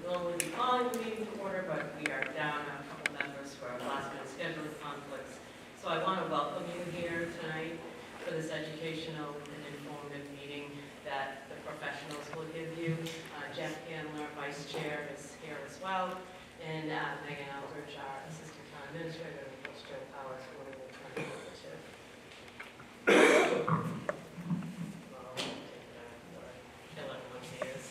normally be calling the meeting to order, but we are down a couple members for last-minute scheduling conflicts. So I want to welcome you here tonight for this educational and informative meeting that the professionals will give you. Jeff Handler, Vice Chair, is here as well, and Megan Eldridge, our Assistant Town Administrator, and of course Joe Powers, who will turn it over to. Well, I'll take that before I kill everyone's ears.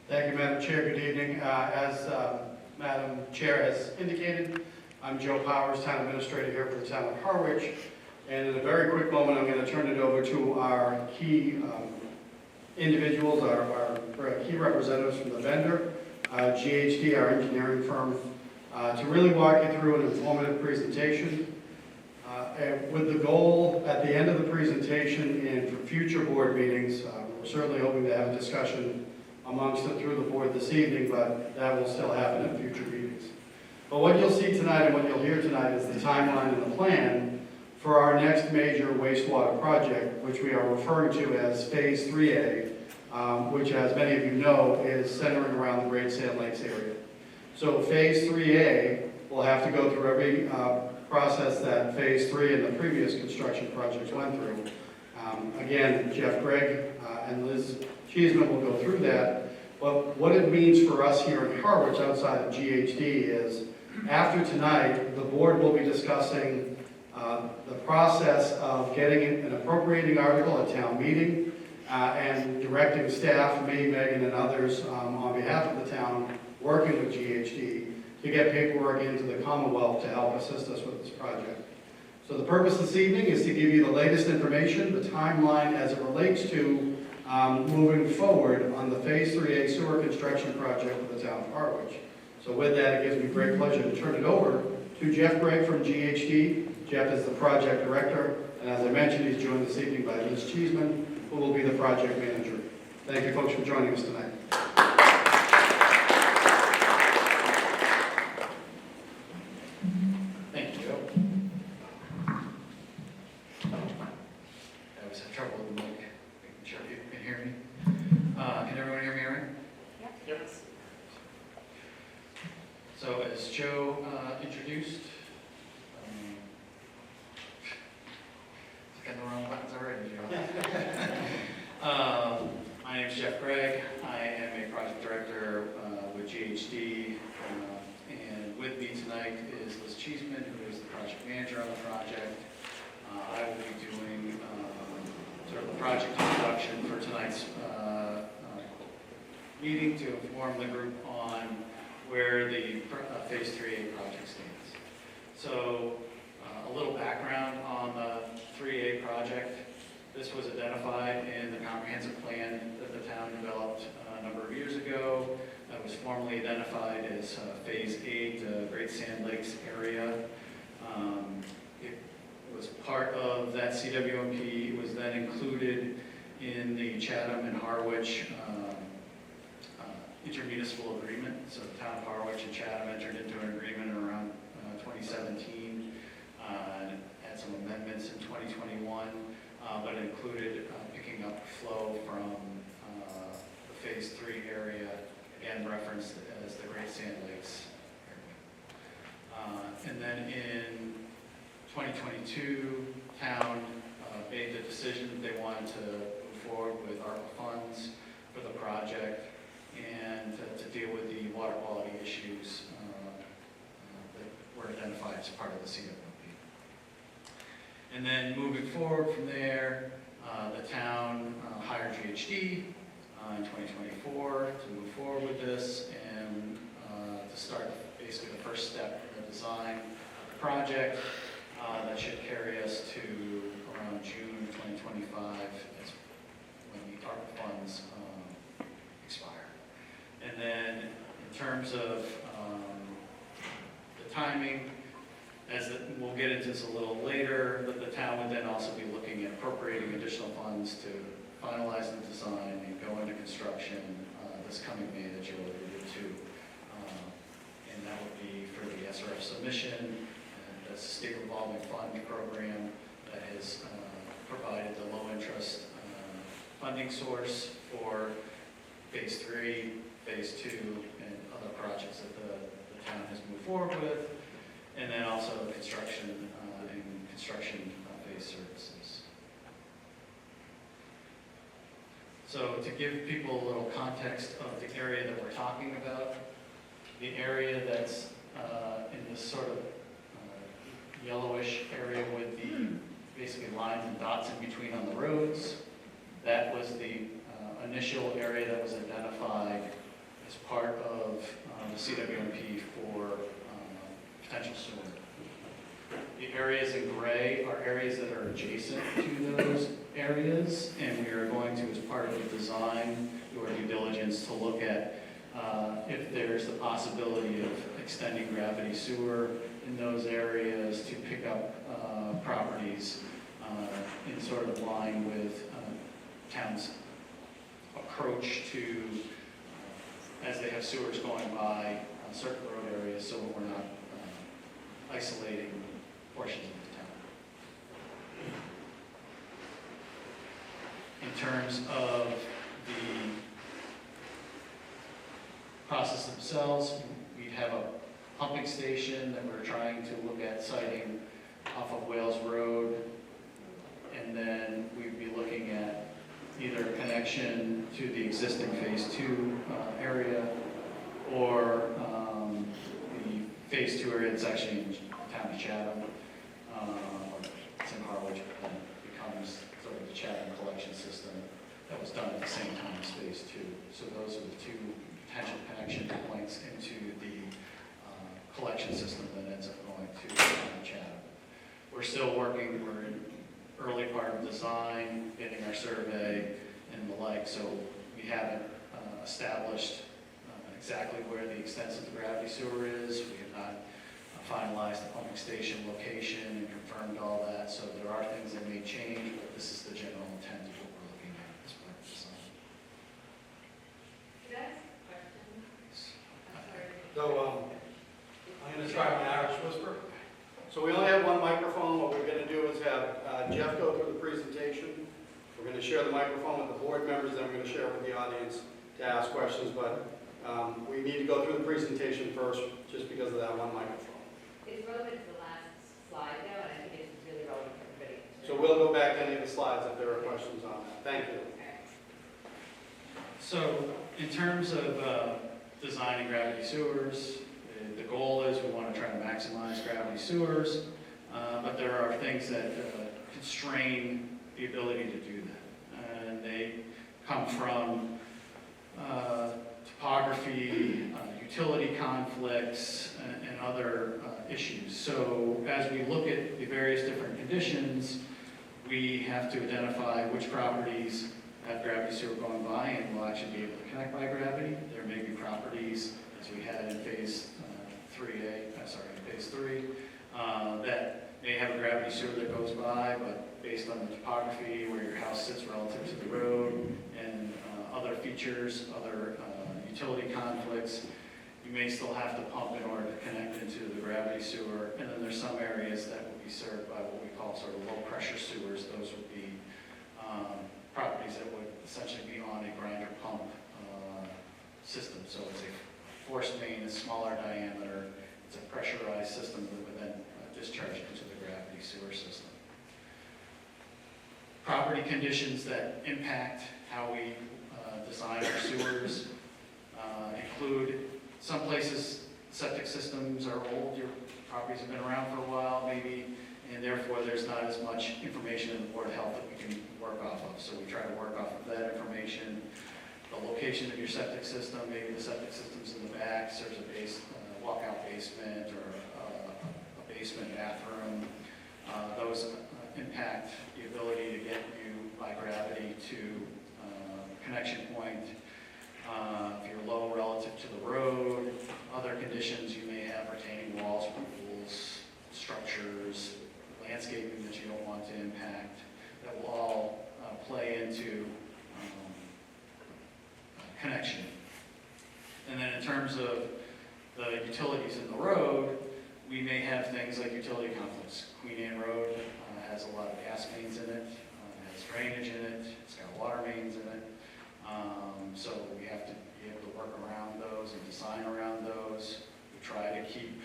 Thank you, Madam Chair. Good evening. As Madam Chair has indicated, I'm Joe Powers, Town Administrator here for the Town of Harwich. And in a very quick moment, I'm going to turn it over to our key individuals, our key representatives from the vendor, GHD, our engineering firm, to really walk you through an informative presentation. With the goal at the end of the presentation and for future board meetings, we're certainly hoping to have a discussion amongst it through the board this evening, but that will still happen at future meetings. But what you'll see tonight and what you'll hear tonight is the timeline and the plan for our next major wastewater project, which we are referring to as Phase 3A, which, as many of you know, is centering around the Great Sand Lakes area. So Phase 3A will have to go through every process that Phase 3 and the previous construction projects went through. Again, Jeff Gregg and Liz Cheeseman will go through that. But what it means for us here in Harwich, outside of GHD, is after tonight, the board will be discussing the process of getting an appropriating article at town meeting and directing staff, me, Megan, and others on behalf of the town, working with GHD to get paperwork into the Commonwealth to help assist us with this project. So the purpose this evening is to give you the latest information, the timeline as it relates to moving forward on the Phase 3A sewer construction project for the town of Harwich. So with that, it gives me great pleasure to turn it over to Jeff Gregg from GHD. Jeff is the project director, and as I mentioned, he's joined this evening by Liz Cheeseman, who will be the project manager. Thank you folks for joining us tonight. Thank you, Joe. I always have trouble with the mic, making sure you can hear me. Can everyone hear me all right? Yep. So as Joe introduced, got the wrong buttons already, Joe. My name is Jeff Gregg. I am a project director with GHD, and with me tonight is Liz Cheeseman, who is the project manager on the project. I will be doing sort of the project introduction for tonight's meeting to inform the group on where the Phase 3A project stands. So a little background on the 3A project. This was identified in the comprehensive plan that the town developed a number of years ago. That was formally identified as Phase 8, Great Sand Lakes area. It was part of that CWMP. It was then included in the Chatham and Harwich intermunicipal agreement. So the town of Harwich and Chatham entered into an agreement around 2017. Had some amendments in 2021, but it included picking up flow from the Phase 3 area, again referenced as the Great Sand Lakes area. And then in 2022, town made the decision that they wanted to move forward with ARPA funds for the project and to deal with the water quality issues that were identified as part of the CWMP. And then moving forward from there, the town hired GHD in 2024 to move forward with this and to start basically the first step in the design of the project that should carry us to around June 2025. That's when the ARPA funds expire. And then in terms of the timing, we'll get into this a little later, but the town would then also be looking at appropriating additional funds to finalize the design and go into construction this coming May that you alluded to. And that would be for the SRF submission, and that's a state revolving fund program that has provided the low interest funding source for phase 3, phase 2, and other projects that the town has moved forward with, and then also construction and construction phase services. So to give people a little context of the area that we're talking about, the area that's in this sort of yellowish area with the basically lines and dots in between on the roads, that was the initial area that was identified as part of the CWMP for potential sewer. The areas in gray are areas that are adjacent to those areas, and we are going to, as part of the design, do our due diligence to look at if there's the possibility of extending gravity sewer in those areas to pick up properties in sort of line with town's approach to, as they have sewers going by certain road areas, so we're not isolating portions of the town. In terms of the process themselves, we have a pumping station that we're trying to look at siting off of Wales Road, and then we'd be looking at either a connection to the existing phase 2 area, or the phase 2 area that's actually in town of Chatham, it's in Harwich, but then becomes sort of the Chatham collection system that was done at the same time as phase 2. So those are the two potential connection points into the collection system that ends up going to Chatham. We're still working, we're in early part of design, getting our survey and the like, so we haven't established exactly where the extent of the gravity sewer is. We have not finalized the pumping station location and confirmed all that, so there are things that may change, but this is the general intent of what we're looking at as part of design. Can I ask a question? I'm sorry. So I'm going to try my Irish whisper. So we only have one microphone. What we're going to do is have Jeff go through the presentation. We're going to share the microphone with the board members, then we're going to share with the audience to ask questions, but we need to go through the presentation first just because of that one microphone. It's relevant to the last slide though, and I think it's really relevant for everybody. So we'll go back to any of the slides if there are questions on that. Thank you. Okay. So in terms of designing gravity sewers, the goal is we want to try to maximize gravity sewers, but there are things that constrain the ability to do that. And they come from topography, utility conflicts, and other issues. So as we look at the various different conditions, we have to identify which properties have gravity sewer going by and will actually be able to connect by gravity. There may be properties, as we had in phase 3, that may have a gravity sewer that goes by, but based on the topography, where your house sits relative to the road, and other features, other utility conflicts, you may still have to pump in order to connect into the gravity sewer. And then there's some areas that will be served by what we call sort of low pressure sewers. Those would be properties that would essentially be on a grinder pump system. So it's a forced main, it's smaller diameter, it's a pressurized system that would then discharge into the gravity sewer system. Property conditions that impact how we design our sewers include some places septic systems are old, your properties have been around for a while maybe, and therefore there's not as much information in the Board of Health that we can work off of. So we try to work off of that information. The location of your septic system, maybe the septic system's in the back, so there's a walkout basement or a basement bathroom. Those impact the ability to get you by gravity to connection point. If you're low relative to the road, other conditions you may have retaining walls, pools, structures, landscaping that you don't want to impact, that will all play into connection. And then in terms of the utilities in the road, gas mains in it, it has drainage in it, it's got water mains in it. So we have to be able to work around those and design around those. We try to keep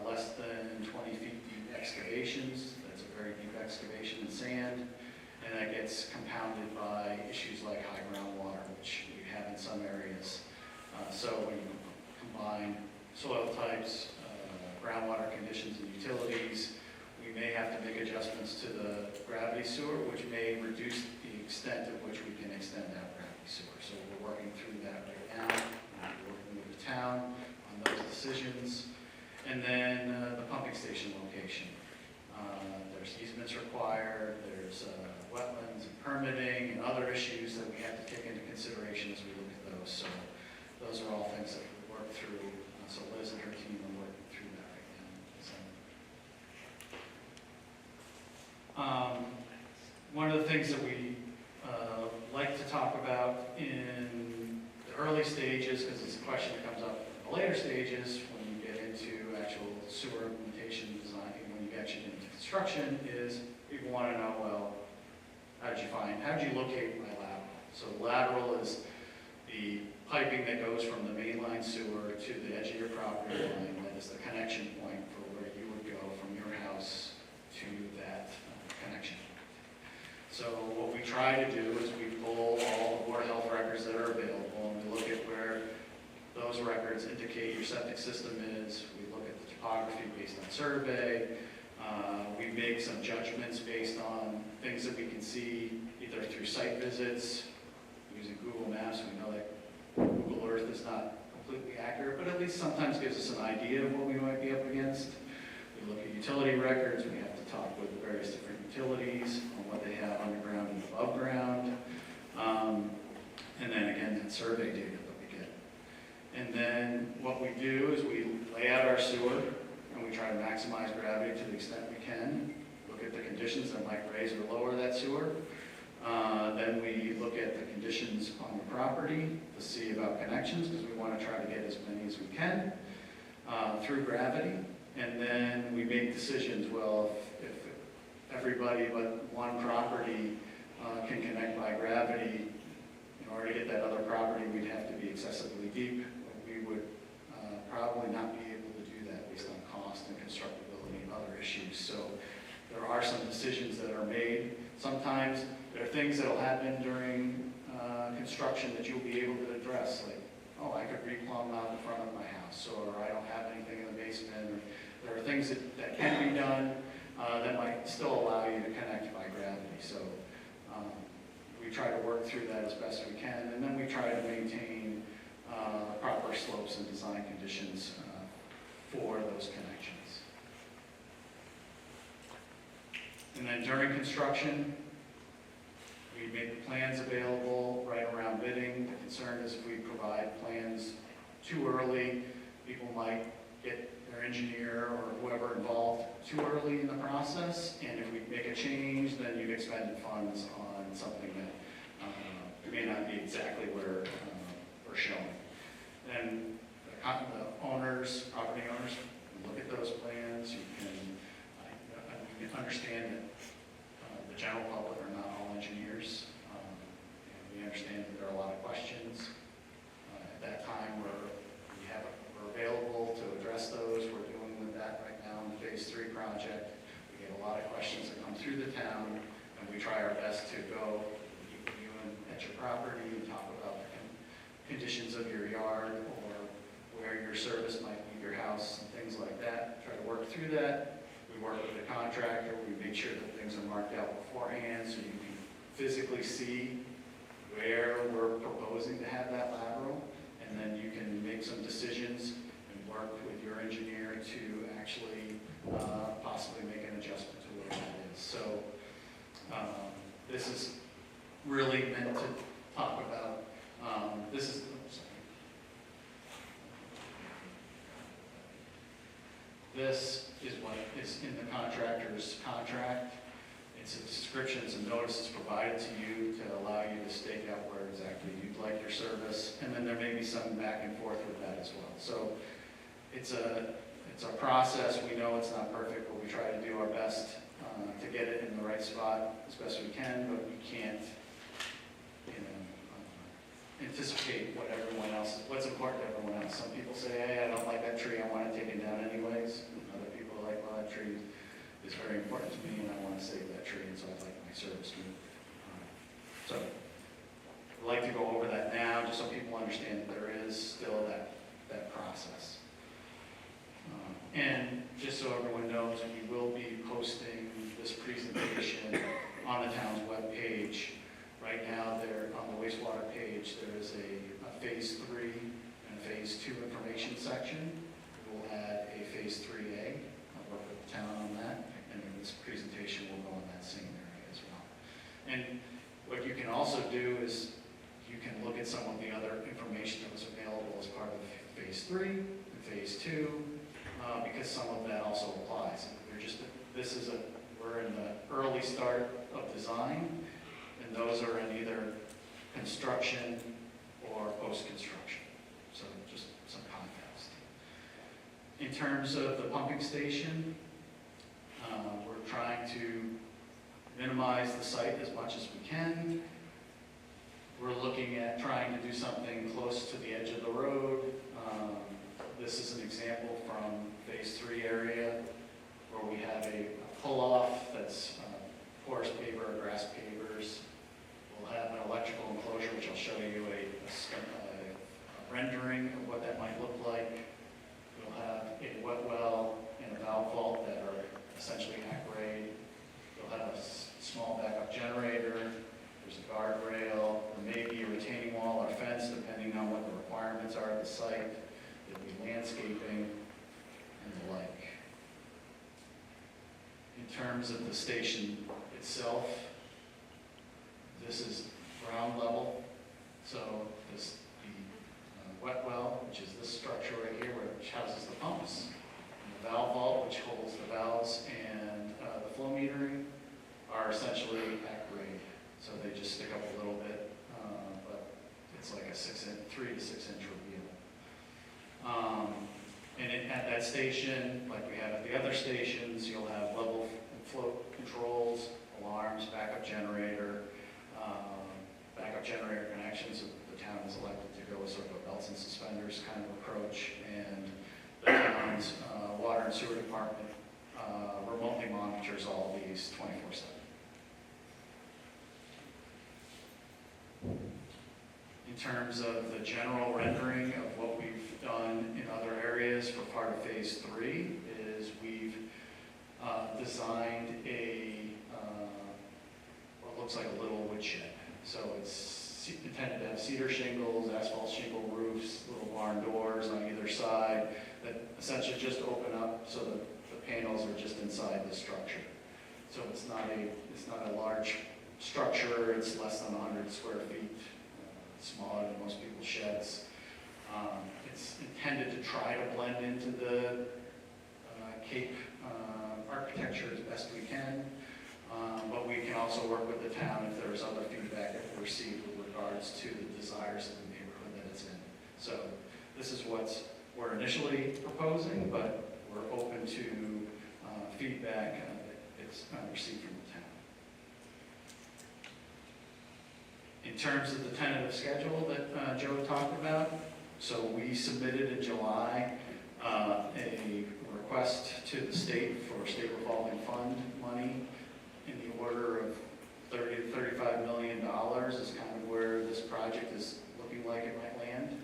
less than 20 feet deep excavations. That's a very deep excavation in sand. And that gets compounded by issues like high groundwater, which we have in some areas. So when you combine soil types, groundwater conditions and utilities, we may have to make adjustments to the gravity sewer, which may reduce the extent at which we can extend that gravity sewer. So we're working through that right now. We're working with the town on those decisions. And then the pumping station location. There's easements required, there's wetlands and permitting and other issues that we have to take into consideration as we look at those. So those are all things that we work through. So Liz and her team are working through that right now. One of the things that we like to talk about in the early stages, because it's a question that comes up in the later stages when you get into actual sewer implementation design, and when you get into construction, is people want to know, well, how did you locate my lateral? So lateral is the piping that goes from the mainline sewer to the edge of your property line. That is the connection point for where you would go from your house to that connection point. So what we try to do is we pull all the Board of Health records that are available, and we look at where those records indicate your septic system is. We look at the topography based on survey. We make some judgments based on things that we can see either through site visits, using Google Maps. We know that Google Earth is not completely accurate, but at least sometimes gives us an idea of what we might be up against. We look at utility records. We have to talk with the various different utilities on what they have underground and above ground. And then again, that survey data that we get. And then what we do is we lay out our sewer and we try to maximize gravity to the extent we can. Look at the conditions that might raise or lower that sewer. Then we look at the conditions on the property to see about connections, because we want to try to get as many as we can through gravity. And then we make decisions, well, if everybody but one property can connect by gravity, in order to get that other property, we'd have to be excessively deep. We would probably not be able to do that based on cost and constructability and other issues. So there are some decisions that are made. Sometimes there are things that will happen during construction that you'll be able to address, like, oh, I could replumb out the front of my house, or I don't have anything in the basement. Or there are things that can be done that might still allow you to connect by gravity. So we try to work through that as best we can, and then we try to maintain proper slopes and design conditions for those connections. And then during construction, we make the plans available right around bidding. The concern is if we provide plans too early, people might get their engineer or whoever involved too early in the process, and if we make a change, then you've expended funds on something that may not be exactly where we're showing. Then the owners, property owners, look at those plans. You can understand that the general public are not all engineers. And we understand that there are a lot of questions. At that time, we're available to address those. We're dealing with that right now in the Phase 3 project. We get a lot of questions that come through the town, and we try our best to go at your property and talk about the conditions of your yard or where your service might leave your house and things like that. Try to work through that. We work with the contractor. We make sure that things are marked out beforehand so you can physically see where we're proposing to have that lateral, and then you can make some decisions and work with your engineer to actually possibly make an adjustment to where that is. So this is really meant to talk about, this is what is in the contractor's contract. It's a description, it's a notice that's provided to you to allow you to stake out where exactly you'd like your service, and then there may be some back and forth with that as well. So it's a process. We know it's not perfect, but we try to do our best to get it in the right spot as best we can, but we can't, anticipate what everyone else, what's important to everyone else. Some people say, hey, I don't like that tree, I want it taken down anyways. And other people are like, well, that tree is very important to me and I want to save that tree, and so I'd like my service to move. So I'd like to go over that now, just so people understand that there is still that process. And just so everyone knows, we will be posting this presentation on the town's webpage. Right now, there on the wastewater page, there is a phase 3 and a phase 2 information section. We'll add a phase 3A. I'll work with the town on that, and then this presentation will go in that same area as well. And what you can also do is you can look at some of the other information that was available as part of phase 3 and phase 2, because some of that also applies. We're in the early start of design, and those are in either construction or post-construction. So just some context. In terms of the pumping station, we're trying to minimize the site as much as we can. We're looking at trying to do something close to the edge of the road. This is an example from phase 3 area where we have a pull-off that's porous paver or grass pavers. We'll have an electrical enclosure, which I'll show you a rendering of what that might look like. We'll have a wet well and a valve vault that are essentially at grade. You'll have a small backup generator. There's a guardrail, or maybe a retaining wall or fence, depending on what the requirements are at the site. There'll be landscaping and the like. In terms of the station itself, this is ground level. So the wet well, which is this structure right here, which houses the pumps, and the valve vault, which holds the valves, and the flow metering are essentially at grade. So they just stick up a little bit, but it's like a 3 to 6 inch reveal. And at that station, like we have at the other stations, you'll have level and flow controls, alarms, backup generator connections. The town is elected to go with sort of a belts and suspenders kind of approach, and the town's water and sewer department remotely monitors all of these 24/7. In terms of the general rendering of what we've done in other areas for part of phase 3 is we've designed what looks like a little woodshed. So it's intended to have cedar shingles, asphalt shingle roofs, little barn doors on either side that essentially just open up so that the panels are just inside the structure. So it's not a large structure. It's less than 100 square feet. Smaller than most people's sheds. It's intended to try to blend into the Cape architecture as best we can, but we can also work with the town if there's other feedback that we receive with regards to the desires of the neighborhood that it's in. So this is what we're initially proposing, but we're open to feedback that it's received from the town. In terms of the tentative schedule that Joe talked about, so we submitted in July a request to the state for state revolving fund money in the order of $30 to $35 million is kind of where this project is looking like it might land.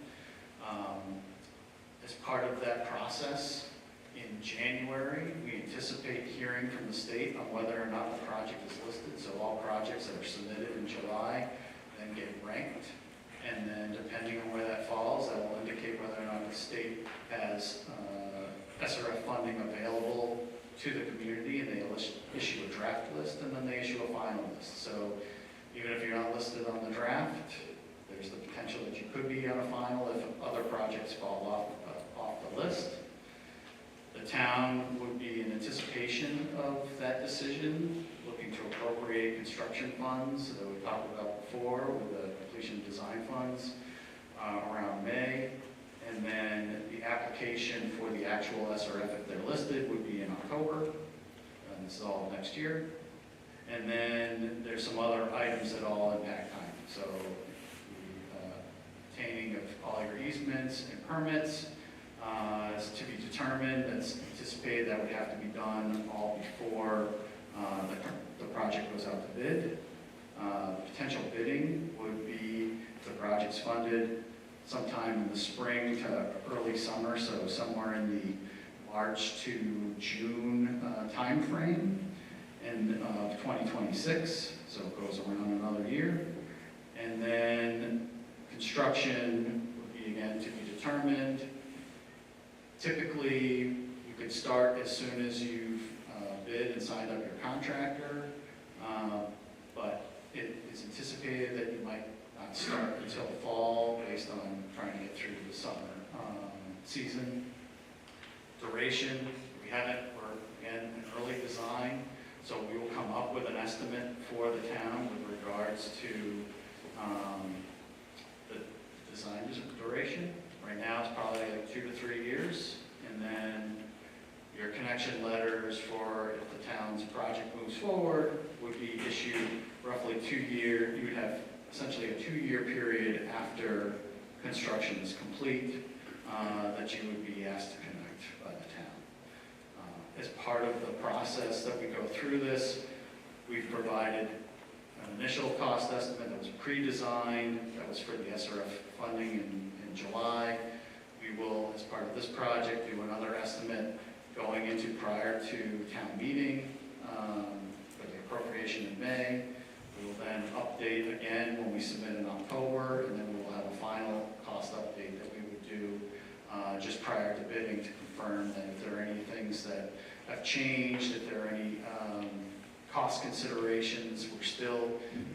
As part of that process, in January, we anticipate hearing from the state on whether or not the project is listed. So all projects that are submitted in July then get ranked, and then depending on where that falls, that will indicate whether or not the state has SRF funding available to the community, and they'll issue a draft list, and then they issue a final list. So even if you're not listed on the draft, there's the potential that you could be on a final if other projects fall off the list. The town would be in anticipation of that decision, looking to appropriate construction funds that we talked about before with the completion design funds around May. And then the application for the actual SRF, if they're listed, would be in October. And installed next year. And then there's some other items that all impact time. So obtaining of all your easements and permits is to be determined. That's anticipated that would have to be done all before the project goes out to bid. Potential bidding would be, if the project's funded, sometime in the spring to early summer, so somewhere in the March to June timeframe in 2026, so it goes around another year. And then construction would be, again, to be determined. Typically, you could start as soon as you've bid and signed up your contractor, but it is anticipated that you might not start until fall based on trying to get through the summer season. Duration, we're, again, an early design, so we will come up with an estimate for the town with regards to the design duration. Right now, it's probably like 2 to 3 years, and then your connection letters for if the town's project moves forward would be issued roughly 2 years. You would have essentially a 2-year period after construction is complete that you would be asked to connect by the town. As part of the process that we go through this, we've provided an initial cost estimate that was pre-designed, that was for the SRF funding in July. We will, as part of this project, do another estimate going into prior to town meeting for the appropriation in May. We will then update again when we submit in October, and then we will have a final cost update that we would do just prior to bidding to confirm that if there are any things that have changed, if there are any cost considerations. We're still,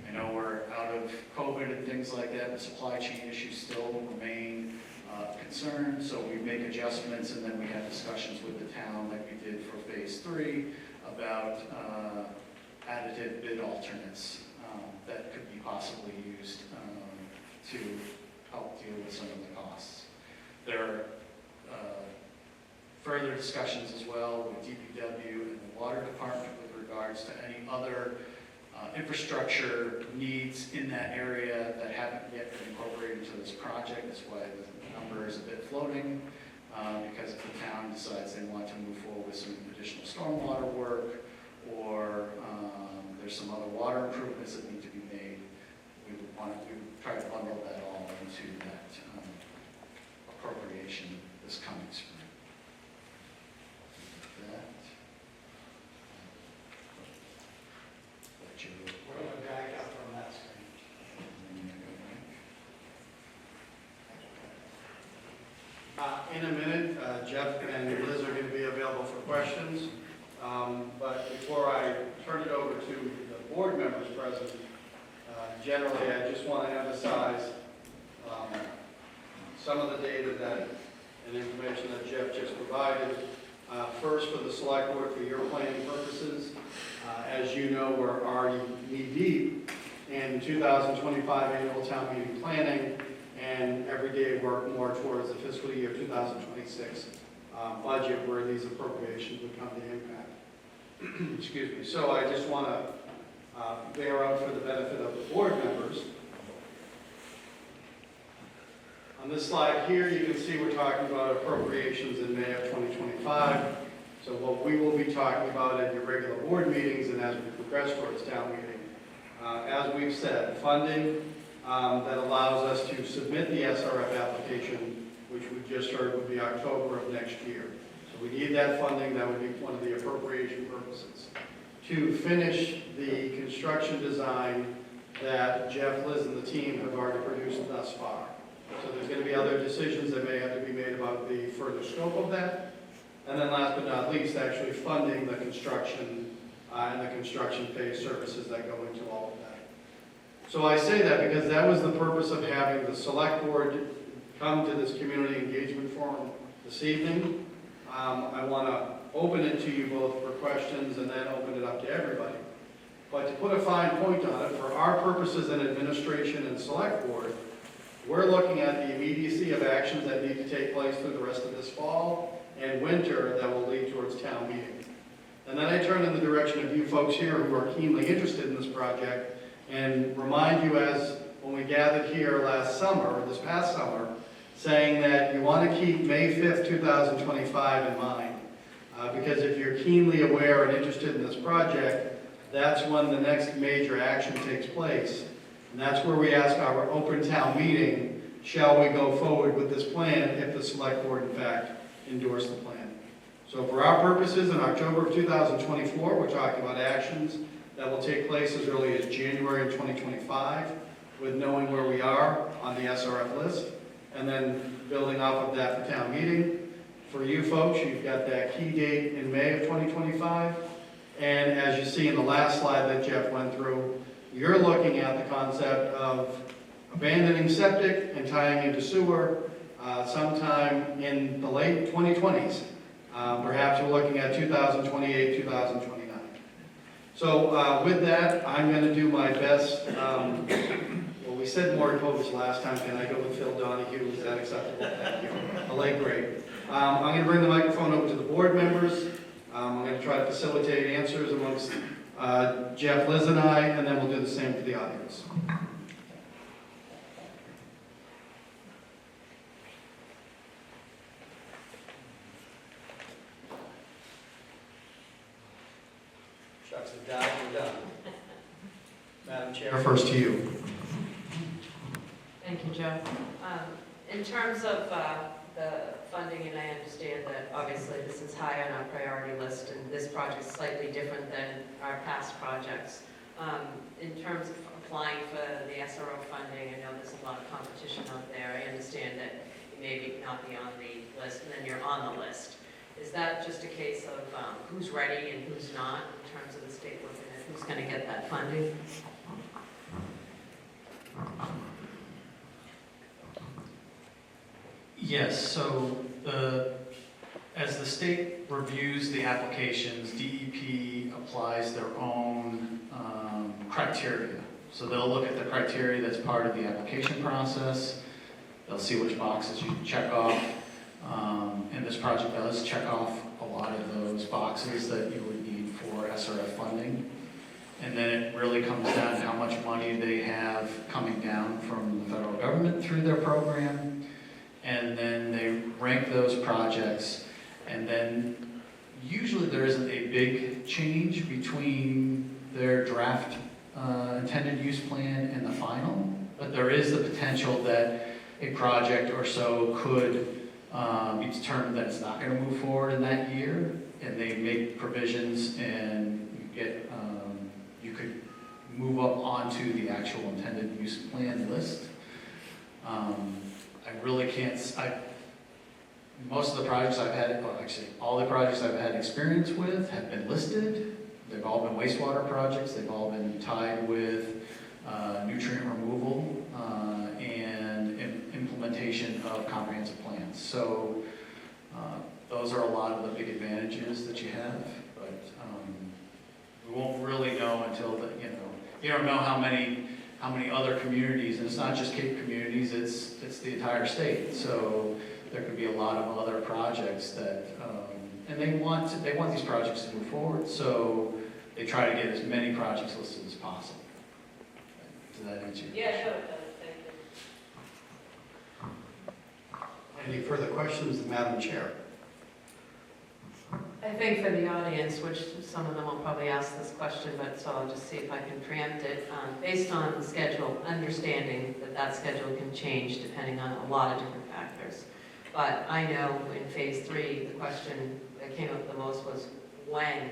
I know we're out of COVID and things like that, but supply chain issues still remain concern, so we make adjustments, and then we have discussions with the town like we did for phase 3 about additive bid alternates that could be possibly used to help deal with some of the costs. There are further discussions as well with DPW and the water department with regards to any other infrastructure needs in that area that haven't yet been incorporated into this project. That's why the number is a bit floating, because if the town decides they want to move forward with some additional stormwater work, or there's some other water improvements that need to be made, we would try to bundle that all into that appropriation this coming spring. We're going to back up from that screen. In a minute, Jeff and Liz are going to be available for questions. But before I turn it over to the board members present, generally I just want to emphasize some of the data that and information that Jeff just provided. First, for the select board, for your planning purposes, as you know, we're already knee-deep in 2025 annual town meeting planning, and every day work more towards the fiscal year 2026 budget where these appropriations would come to impact. Excuse me. So I just want to bear up for the benefit of the board members. On this slide here, you can see we're talking about appropriations in May of 2025. So what we will be talking about at your regular board meetings and as we progress towards town meeting, as we've said, funding that allows us to submit the SRF application, which we just heard would be October of next year. So we need that funding. That would be one of the appropriation purposes. To finish the construction design that Jeff, Liz, and the team have already produced thus far. So there's going to be other decisions that may have to be made about the further scope of that. And then last but not least, actually funding the construction and the construction phase services that go into all of that. So I say that because that was the purpose of having the select board come to this community engagement forum this evening. I want to open it to you both for questions and then open it up to everybody. But to put a fine point on it, for our purposes in administration and select board, we're looking at the immediacy of actions that need to take place through the rest of this fall and winter that will lead towards town meeting. And then I turn in the direction direction of you folks here who are keenly interested in this project, and remind you as when we gathered here last summer, or this past summer, saying that you want to keep May 5th, 2025 in mind. Because if you're keenly aware and interested in this project, that's when the next major action takes place. And that's where we ask our open town meeting, shall we go forward with this plan if the select board in fact endorse the plan. So for our purposes, in October of 2024, we're talking about actions that will take place as early as January of 2025, with knowing where we are on the SRF list, and then building off of that for town meeting. For you folks, you've got that key date in May of 2025, and as you see in the last slide that Jeff went through, you're looking at the concept of abandoning septic and tying into sewer sometime in the late 2020s. Perhaps we're looking at 2028, 2029. So with that, I'm going to do my best. Well, we said Maury Povich last time. Can I go with Phil Donahue? Is that acceptable? Thank you. A late grade. I'm going to bring the microphone over to the board members. I'm going to try to facilitate answers amongst Jeff, Liz, and I, and then we'll do the same for the audience. Shucks it down, we're done. Madam Chair, first to you. Thank you, Joe. In terms of the funding, and I understand that obviously this is high on our priority list, and this project is slightly different than our past projects. In terms of applying for the SRO funding, I know there's a lot of competition out there. I understand that you may not be on the list, and then you're on the list. Is that just a case of who's ready and who's not in terms of the state looking at who's going to get that funding? Yes, so as the state reviews the applications, DEP applies their own criteria. So they'll look at the criteria that's part of the application process. They'll see which boxes you check off. And this project does check off a lot of those boxes that you would need for SRF funding. And then it really comes down to how much money they have coming down from the federal government through their program. And then they rank those projects, and then usually there isn't a big change between their draft intended use plan and the final, but there is the potential that a project or so could be determined that it's not going to move forward in that year, and they make provisions, and you could move up onto the actual intended use plan list. I really can't, most of the projects I've had, well actually all the projects I've had experience with have been listed. They've all been wastewater projects. They've all been tied with nutrient removal and implementation of comprehensive plans. So those are a lot of the big advantages that you have, but we won't really know until you don't know how many other communities, and it's not just Cape communities, it's the entire state. So there could be a lot of other projects that, and they want these projects to move forward, so they try to get as many projects listed as possible. Does that answer your question? Yeah, sure. Thank you. Any further questions, Madam Chair? I think for the audience, which some of them will probably ask this question, but so I'll just see if I can preempt it. Based on the schedule, understanding that that schedule can change depending on a lot of different factors. But I know in phase 3, the question that came up the most was, when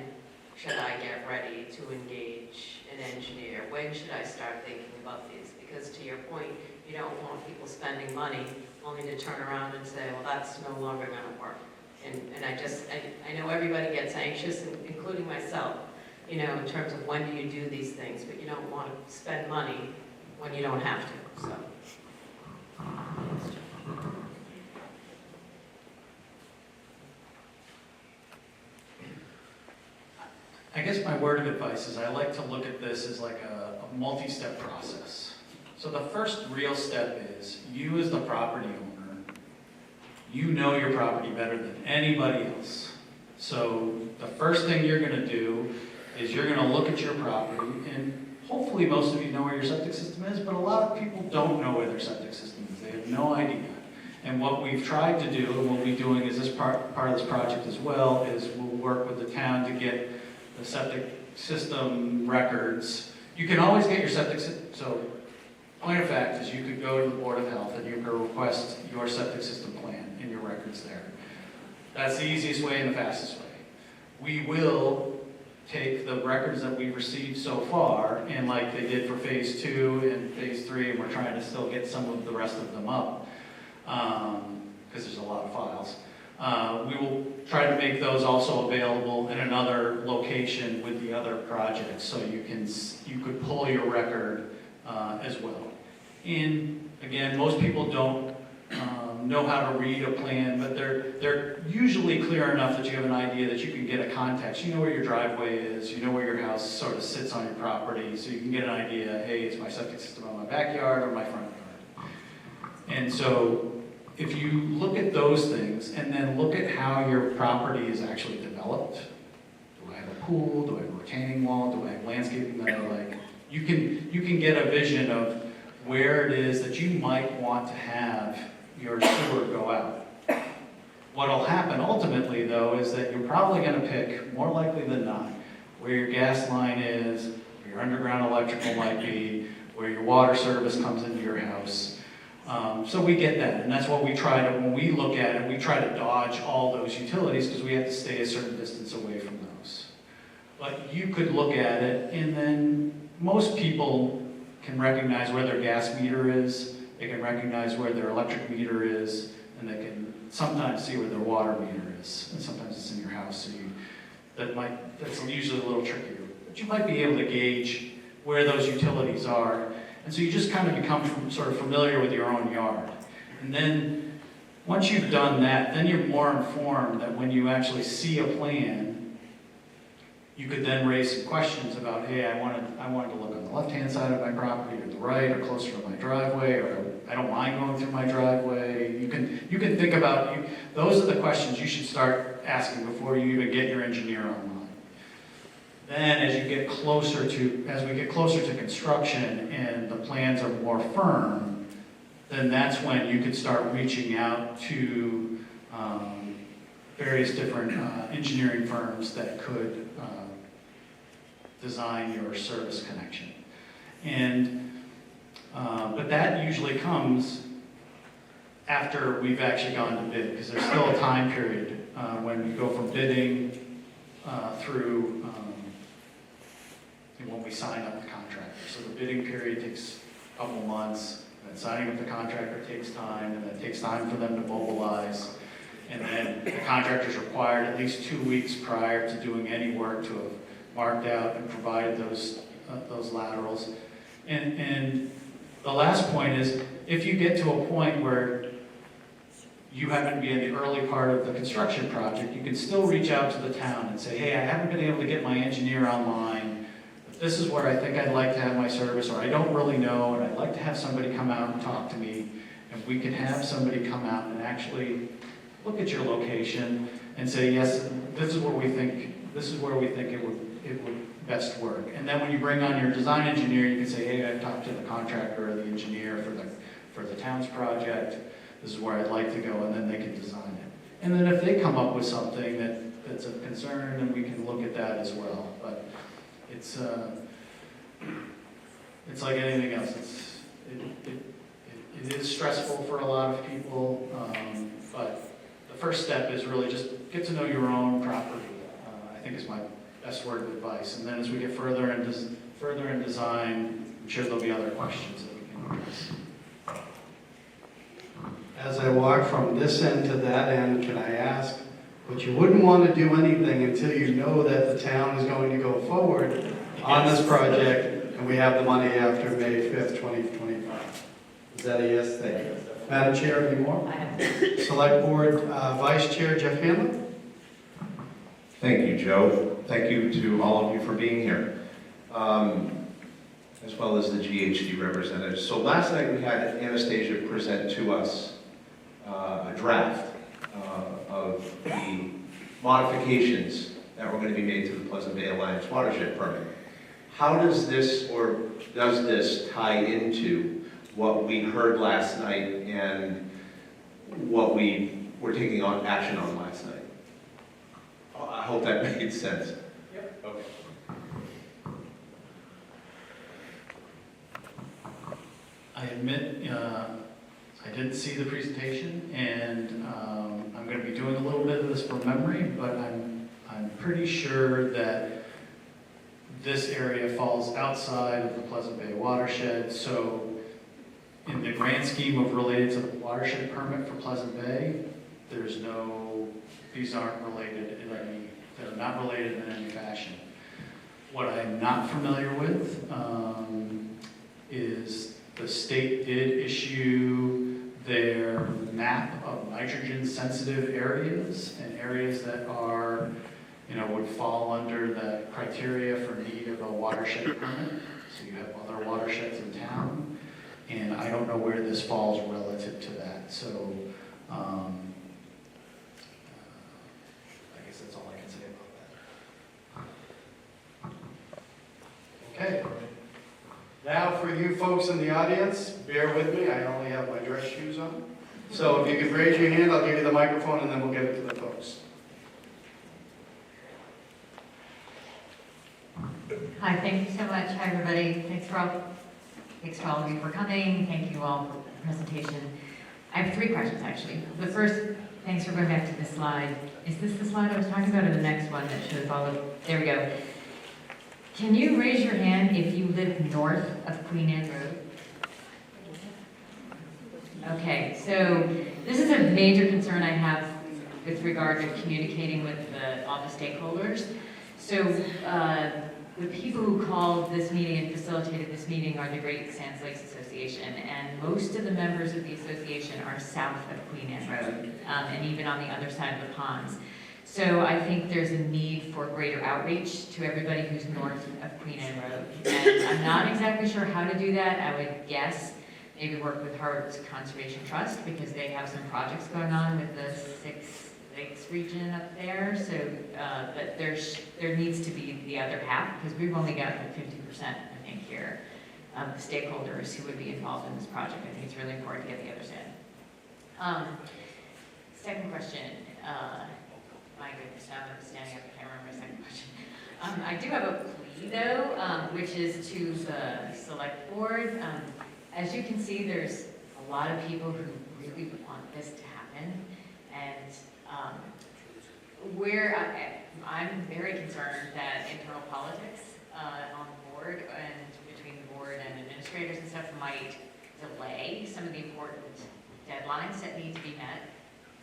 should I get ready to engage an engineer? When should I start thinking about these? Because to your point, you don't want people spending money only to turn around and say, well, that's no longer going to work. And I know everybody gets anxious, including myself, in terms of when do you do these things, but you don't want to spend money when you don't have to, so. I guess my word of advice is I like to look at this as like a multi-step process. So the first real step is you as the property owner, you know your property better than anybody else. So the first thing you're going to do is you're gonna look at your property, and hopefully most of you know where your septic system is, but a lot of people don't know where their septic system is. They have no idea. And what we've tried to do, and we'll be doing is this part of this project as well, is we'll work with the town to get the septic system records. You can always get your septic system, so point of fact is you could go to the Board of Health and you could request your septic system plan and your records there. That's the easiest way and the fastest way. We will take the records that we've received so far, and like they did for phase 2 and phase 3, and we're trying to still get some of the rest of them up, because there's a lot of files. We will try to make those also available in another location with the other projects, so you could pull your record as well. And again, most people don't know how to read a plan, but they're usually clear enough that you have an idea that you can get a context. You know where your driveway is, you know where your house sort of sits on your property, so you can get an idea, hey, is my septic system on my backyard or my front yard? And so if you look at those things and then look at how your property is actually developed, do I have a pool, do I have a retaining wall, do I have landscaping that I like? You can get a vision of where it is that you might want to have your sewer go out. What'll happen ultimately, though, is that you're probably going to pick, more likely than not, where your gas line is, where your underground electrical might be, where your water service comes into your house. So we get that, and that's what we try to, when we look at it, we try to dodge all those utilities because we have to stay a certain distance away from those. But you could look at it, and then most people can recognize where their gas meter is, they can recognize where their electric meter is, and they can sometimes see where their water meter is, and sometimes it's in your house, so that's usually a little trickier. But you might be able to gauge where those utilities are, and so you just kind of become sort of familiar with your own yard. And then, once you've done that, then you're more informed that when you actually see a plan, you could then raise some questions about, hey, I wanted to look on the left-hand side of my property, or the right, or closer to my driveway, or I don't mind going through my driveway. You can think about, those are the questions you should start asking before you even get your engineer online. Then as we get closer to construction and the plans are more firm, then that's when you could start reaching out to various different engineering firms that could design your service connection. And but that usually comes after we've actually gone to bid, because there's still a time period when we go from bidding through when we sign up the contractor. So the bidding period takes a couple months, and then signing up the contractor takes time, and then it takes time for them to mobilize. And then the contractor's required at least 2 weeks prior to doing any work to have marked out and provided those laterals. And the last point is, if you get to a point where you happen to be in the early part of the construction project, you can still reach out to the town and say, hey, I haven't been able to get my engineer online, but this is where I think I'd like to have my service, or I don't really know, and I'd like to have somebody come out and talk to me. And we can have somebody come out and actually look at your location and say, yes, this is where we think it would best work. And then when you bring on your design engineer, you can say, hey, I've talked to the contractor or the engineer for the town's project. This is where I'd like to go, and then they can design it. And then if they come up with something that's of concern, then we can look at that as well. But it's like anything else. It is stressful for a lot of people, but the first step is really just get to know your own property. I think is my best word of advice. And then as we get further in design, I'm sure there'll be other questions that we can address. As I walk from this end to that end, can I ask, but you wouldn't want to do anything until you know that the town is going to go forward on this project, and we have the money after May 5th, 2025. Is that a yes? Thank you. Madam Chair, any more? I have Select Board Vice Chair Jeff Hanlon. Thank you, Joe. Thank you to all of you for being here, as well as the GHD representatives. So last night we had Anastasia present to us a draft of the modifications that were going to be made to the Pleasant Bay Alliance watershed permit. How does this, or does this tie into what we heard last night and what we were taking on action on last night? I hope that made sense. Yep. Okay. I admit, I didn't see the presentation, and I'm going to be doing a little bit of this from memory, but I'm pretty sure that this area falls outside of the Pleasant Bay watershed, so in the grand scheme of related to the watershed permit for Pleasant Bay, there's no, these aren't related in any, they're not related in any fashion. What I'm not familiar with is the state did issue their map of nitrogen-sensitive areas and areas that are, you know, would fall under the criteria for need of a watershed permit. So you have other watersheds in town, and I don't know where this falls relative to that. So I guess that's all I can say about that. Okay. Now for you folks in the audience, bear with me, I only have my dress shoes on. So if you could raise your hand, I'll give you the microphone and then we'll give it to the folks. Hi, thank you so much. Hi, everybody. Thanks to all of you for coming. Thank you all for the presentation. I have 3 questions, actually. The first, thanks for going back to this slide. Is this the slide I was talking about, or the next one that shows all of, there we go. Can you raise your hand if you live north of Queen Anne Road? Okay, so this is a major concern I have with regard to communicating with all the stakeholders. So the people who called this meeting and facilitated this meeting are the Great Sands Lakes Association, and most of the members of the association are south of Queen Anne Road, and even on the other side of the ponds. So I think there's a need for greater outreach to everybody who's north of Queen Anne Road. And I'm not exactly sure how to do that. I would guess maybe work with Harvard's Conservation Trust, because they have some projects going on with the 6 Lakes region up there. So, but there needs to be the other half, because we've only got like 50%, I think, here of the stakeholders who would be involved in this project. I think it's really important to get the other side. Second question. My goodness, now that I'm standing up, I can't remember my second question. I do have a plea, though, which is to the select board. As you can see, there's a lot of people who really want this to happen, and I'm very concerned that internal politics on the board and between the board and administrators and stuff might delay some of the important deadlines that need to be met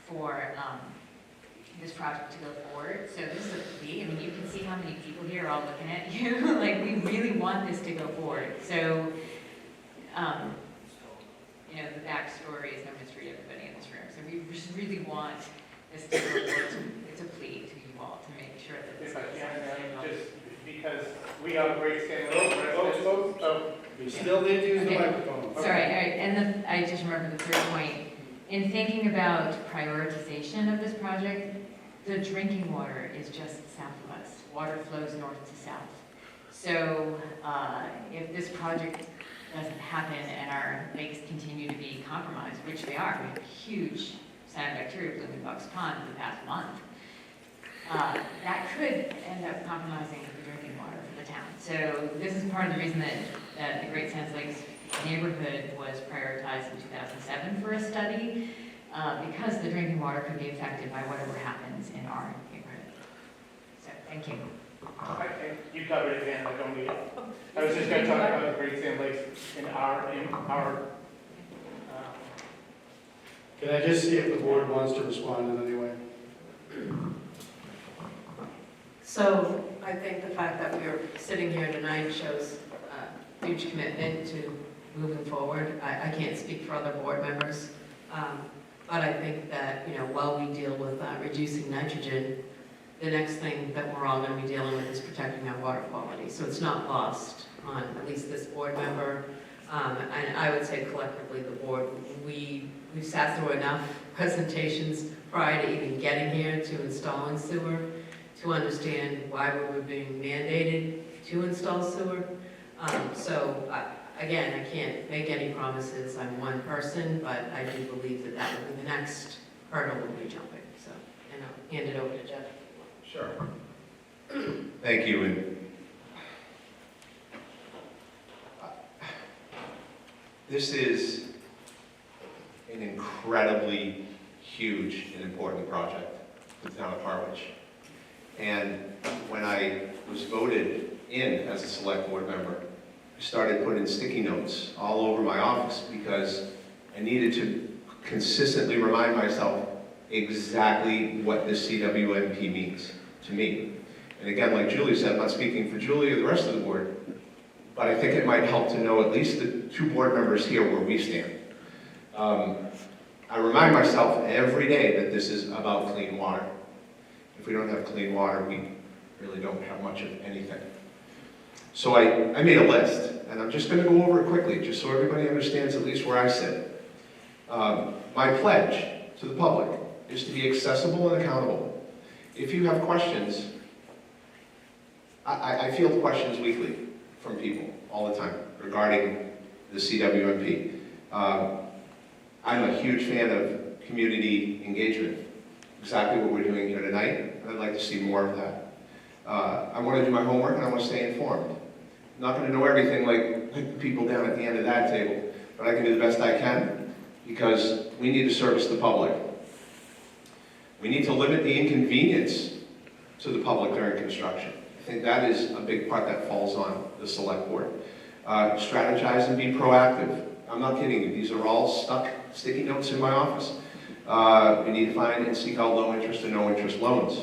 for this project to go forward. So this is a plea. I mean, you can see how many people here are all looking at you. Like, we really want this to go forward. So, you know, the backstory is no mystery to everybody in this room. So we just really want this to go forward. It's a plea to you all to make sure that this If I can, is just because we are Great Sands Lakes, so You still need to use the Okay. microphone. Sorry, all right, and I just remembered the third point. In thinking about prioritization of this project, the drinking water is just southwest. Water flows north to south. So if this project doesn't happen and our lakes continue to be compromised, which they are, we have a huge cyanobacteria bloom in Bucks Pond in the past month, that could end up compromising the drinking water for the town. So this is part of the reason that the Great Sands Lakes neighborhood was prioritized in 2007 for a study, because the drinking water could be affected by whatever happens in our neighborhood. So, thank you. you covered it, Dan, I don't need it. I was just gonna talk about the Great Sands Lakes in our Can I just see if the board wants to respond in any way? So I think the fact that we're sitting here tonight shows a huge commitment to moving forward. I can't speak for other board members, but I think that, you know, while we deal with reducing nitrogen, the next thing that we're all going to be dealing with is protecting our water quality. So it's not lost on at least this board member. And I would say collectively, the board, we've sat through enough presentations prior to even getting here to installing sewer to understand why we were being mandated to install sewer. Again, I can't make any promises, I'm one person, but I do believe that that will be the next hurdle we'll be jumping, so, and I'll hand it over to Jeff. Sure. Thank you. And this is an incredibly huge and important project for the town of Harwich. And when I was voted in as a select board member, I started putting sticky notes all over my office because I needed to consistently remind myself exactly what this CWMP means to me. And again, like Julie said, I'm not speaking for Julie or the rest of the board, but I think it might help to know at least the two board members here where we stand. I remind myself every day that this is about clean water. If we don't have clean water, we really don't have much of anything. So I made a list, and I'm just going to go over it quickly, just so everybody understands at least where I sit. My pledge to the public is to be accessible and accountable. If you have questions, I field questions weekly from people all the time regarding the CWMP. I'm a huge fan of community engagement, exactly what we're doing here tonight, and I'd like to see more of that. I want to do my homework and I want to stay informed. I'm not going to know everything like the people down at the end of that table, but I can do the best I can because we need to service the public. We need to limit the inconvenience to the public during construction. I think that is a big part that falls on the select board. Strategize and be proactive. I'm not kidding you, these are all sticky notes in my office. We need to find and seek out low interest and no interest loans.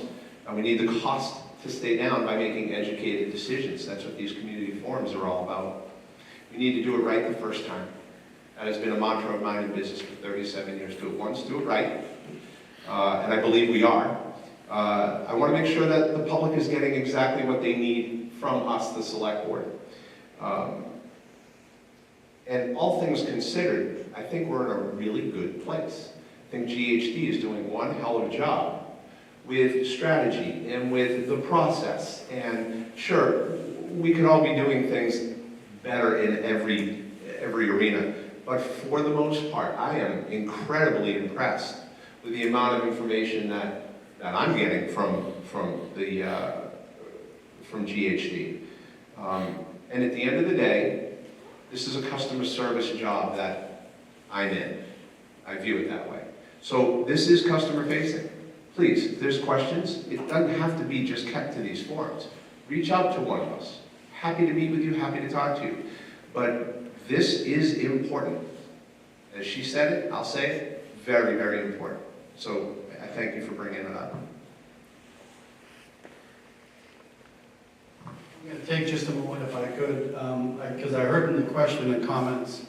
We need the cost to stay down by making educated decisions. That's what these community forums are all about. We need to do it right the first time. That has been a mantra of mine in business for 37 years. Do it once, do it right. And I believe we are. I want to make sure that the public is getting exactly what they need from us, the select board. And all things considered, I think we're in a really good place. I think GHD is doing one hell of a job with strategy and with the process. And sure, we could all be doing things better in every arena. But for the most part, I am incredibly impressed with the amount of information that I'm getting from GHD. And at the end of the day, this is a customer service job that I'm in. I view it that way. So this is customer facing. Please, if there's questions, it doesn't have to be just kept to these forums. Reach out to one of us. Happy to meet with you, happy to talk to you. But this is important. As she said it, I'll say it, very, very important. So I thank you for bringing it up. I'm going to take just a moment if I could, because I heard in the question and comments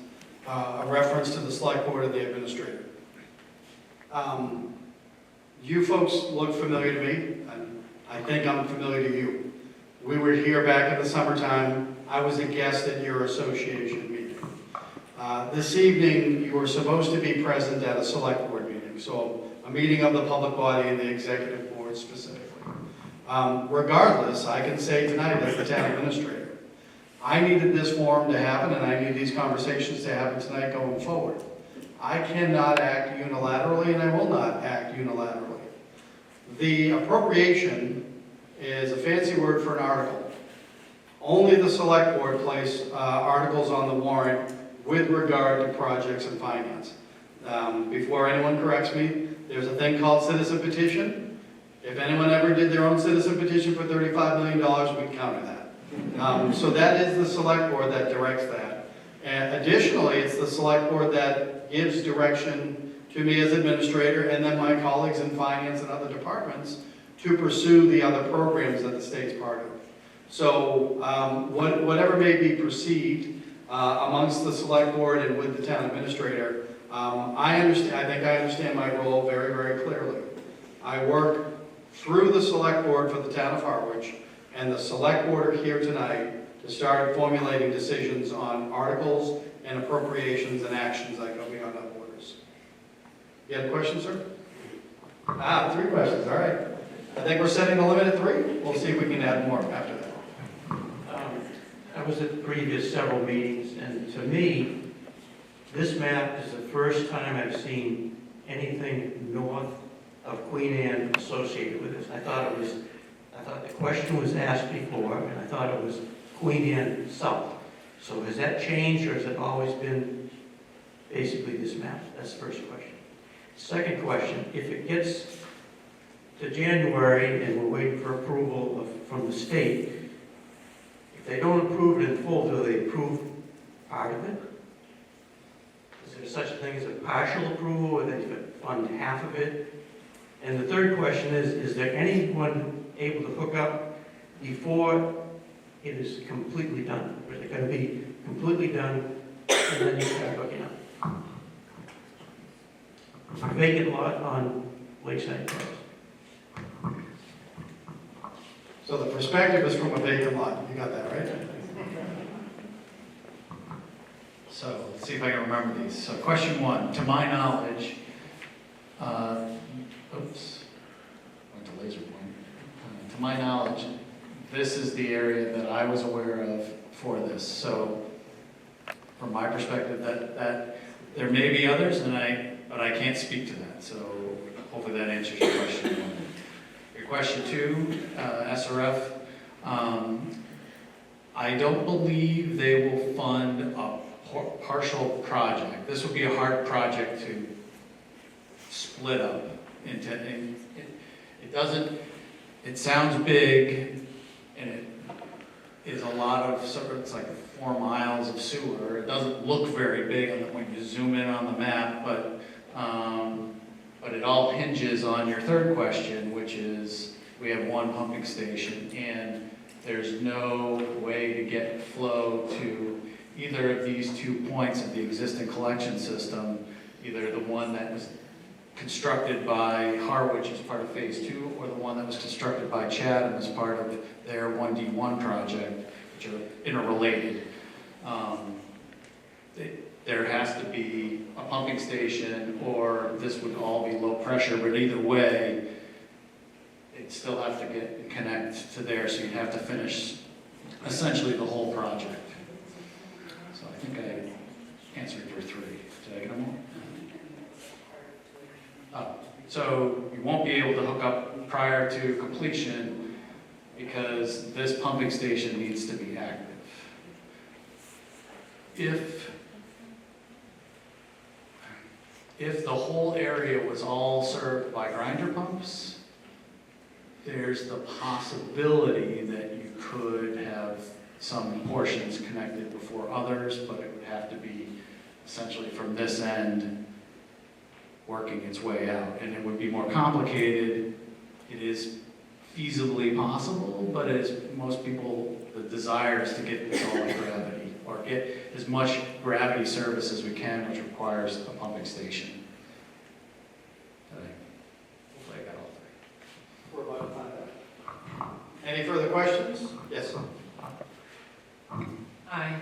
a reference to the select board and the administrator. You folks look familiar to me, and I think I'm familiar to you. We were here back in the summertime. I was a guest at your association meeting. This evening, you were supposed to be present at a select board meeting, so a meeting of the public body and the executive board specifically. Regardless, I can say tonight as the town administrator, I needed this forum to happen and I need these conversations to happen tonight going forward. I cannot act unilaterally and I will not act unilaterally. The appropriation is a fancy word for an article. Only the select board place articles on the warrant with regard to projects and finance. Before anyone corrects me, there's a thing called citizen petition. If anyone ever did their own citizen petition for $35 million, we'd counter that. So that is the select board that directs that. And additionally, it's the select board that gives direction to me as administrator and then my colleagues in finance and other departments to pursue the other programs that the state's part of. So whatever may be perceived amongst the select board and with the town administrator, I think I understand my role very, very clearly. I work through the select board for the town of Harwich, and the select board are here tonight to start formulating decisions on articles and appropriations and actions that go beyond our borders. You had a question, sir? 3 questions, all right. I think we're setting the limit at 3. We'll see if we can add more after that. I was at the previous several meetings, and to me, this map is the first time I've seen anything north of Queen Anne associated with this. I thought the question was asked before, and I thought it was Queen Anne south. So has that changed, or has it always been basically this map? That's the first question. Second question, if it gets to January and we're waiting for approval from the state, if they don't approve it in full, do they approve part of it? Is there such a thing as a partial approval, or they fund half of it? And the third question is there anyone able to hook up before it is completely done? Or is it going to be completely done and then you start hooking up? A vacant lot on Lakeside Terrace. So the perspective is from a vacant lot. You got that, right? So let's see if I can remember these. So question 1, to my knowledge, oops, went to laser point. To my knowledge, this is the area that I was aware of for this. So from my perspective, that there may be others, but I can't speak to that. So hopefully that answers your question 1. Your question 2, SRF, I don't believe they will fund a partial project. This would be a hard project to split up into, it doesn't, it sounds big, and it is a lot of, it's like 4 miles of sewer. It doesn't look very big when you zoom in on the map, but it all hinges on your third question, which is, we have 1 pumping station, and there's no way to get flow to either of these 2 points of the existing collection system, either the one that was constructed by Harwich as part of Phase 2, or the one that was constructed by Chatham as part of their 1D1 project, which are interrelated. There has to be a pumping station, or this would all be low pressure, but either way, it'd still have to connect to there, so you'd have to finish essentially the whole project. So I think I answered your 3. Did I get them all? So you won't be able to hook up prior to completion because this pumping station needs to be active. If the whole area was all served by grinder pumps, there's the possibility that you could have some portions connected before others, but it would have to be essentially from this end working its way out. And it would be more complicated. It is feasibly possible, but as most people, the desire is to get this all by gravity, or get as much gravity service as we can, which requires a pumping station. Hopefully I got all 3. We're about to find out. Any further questions? Yes. Hi.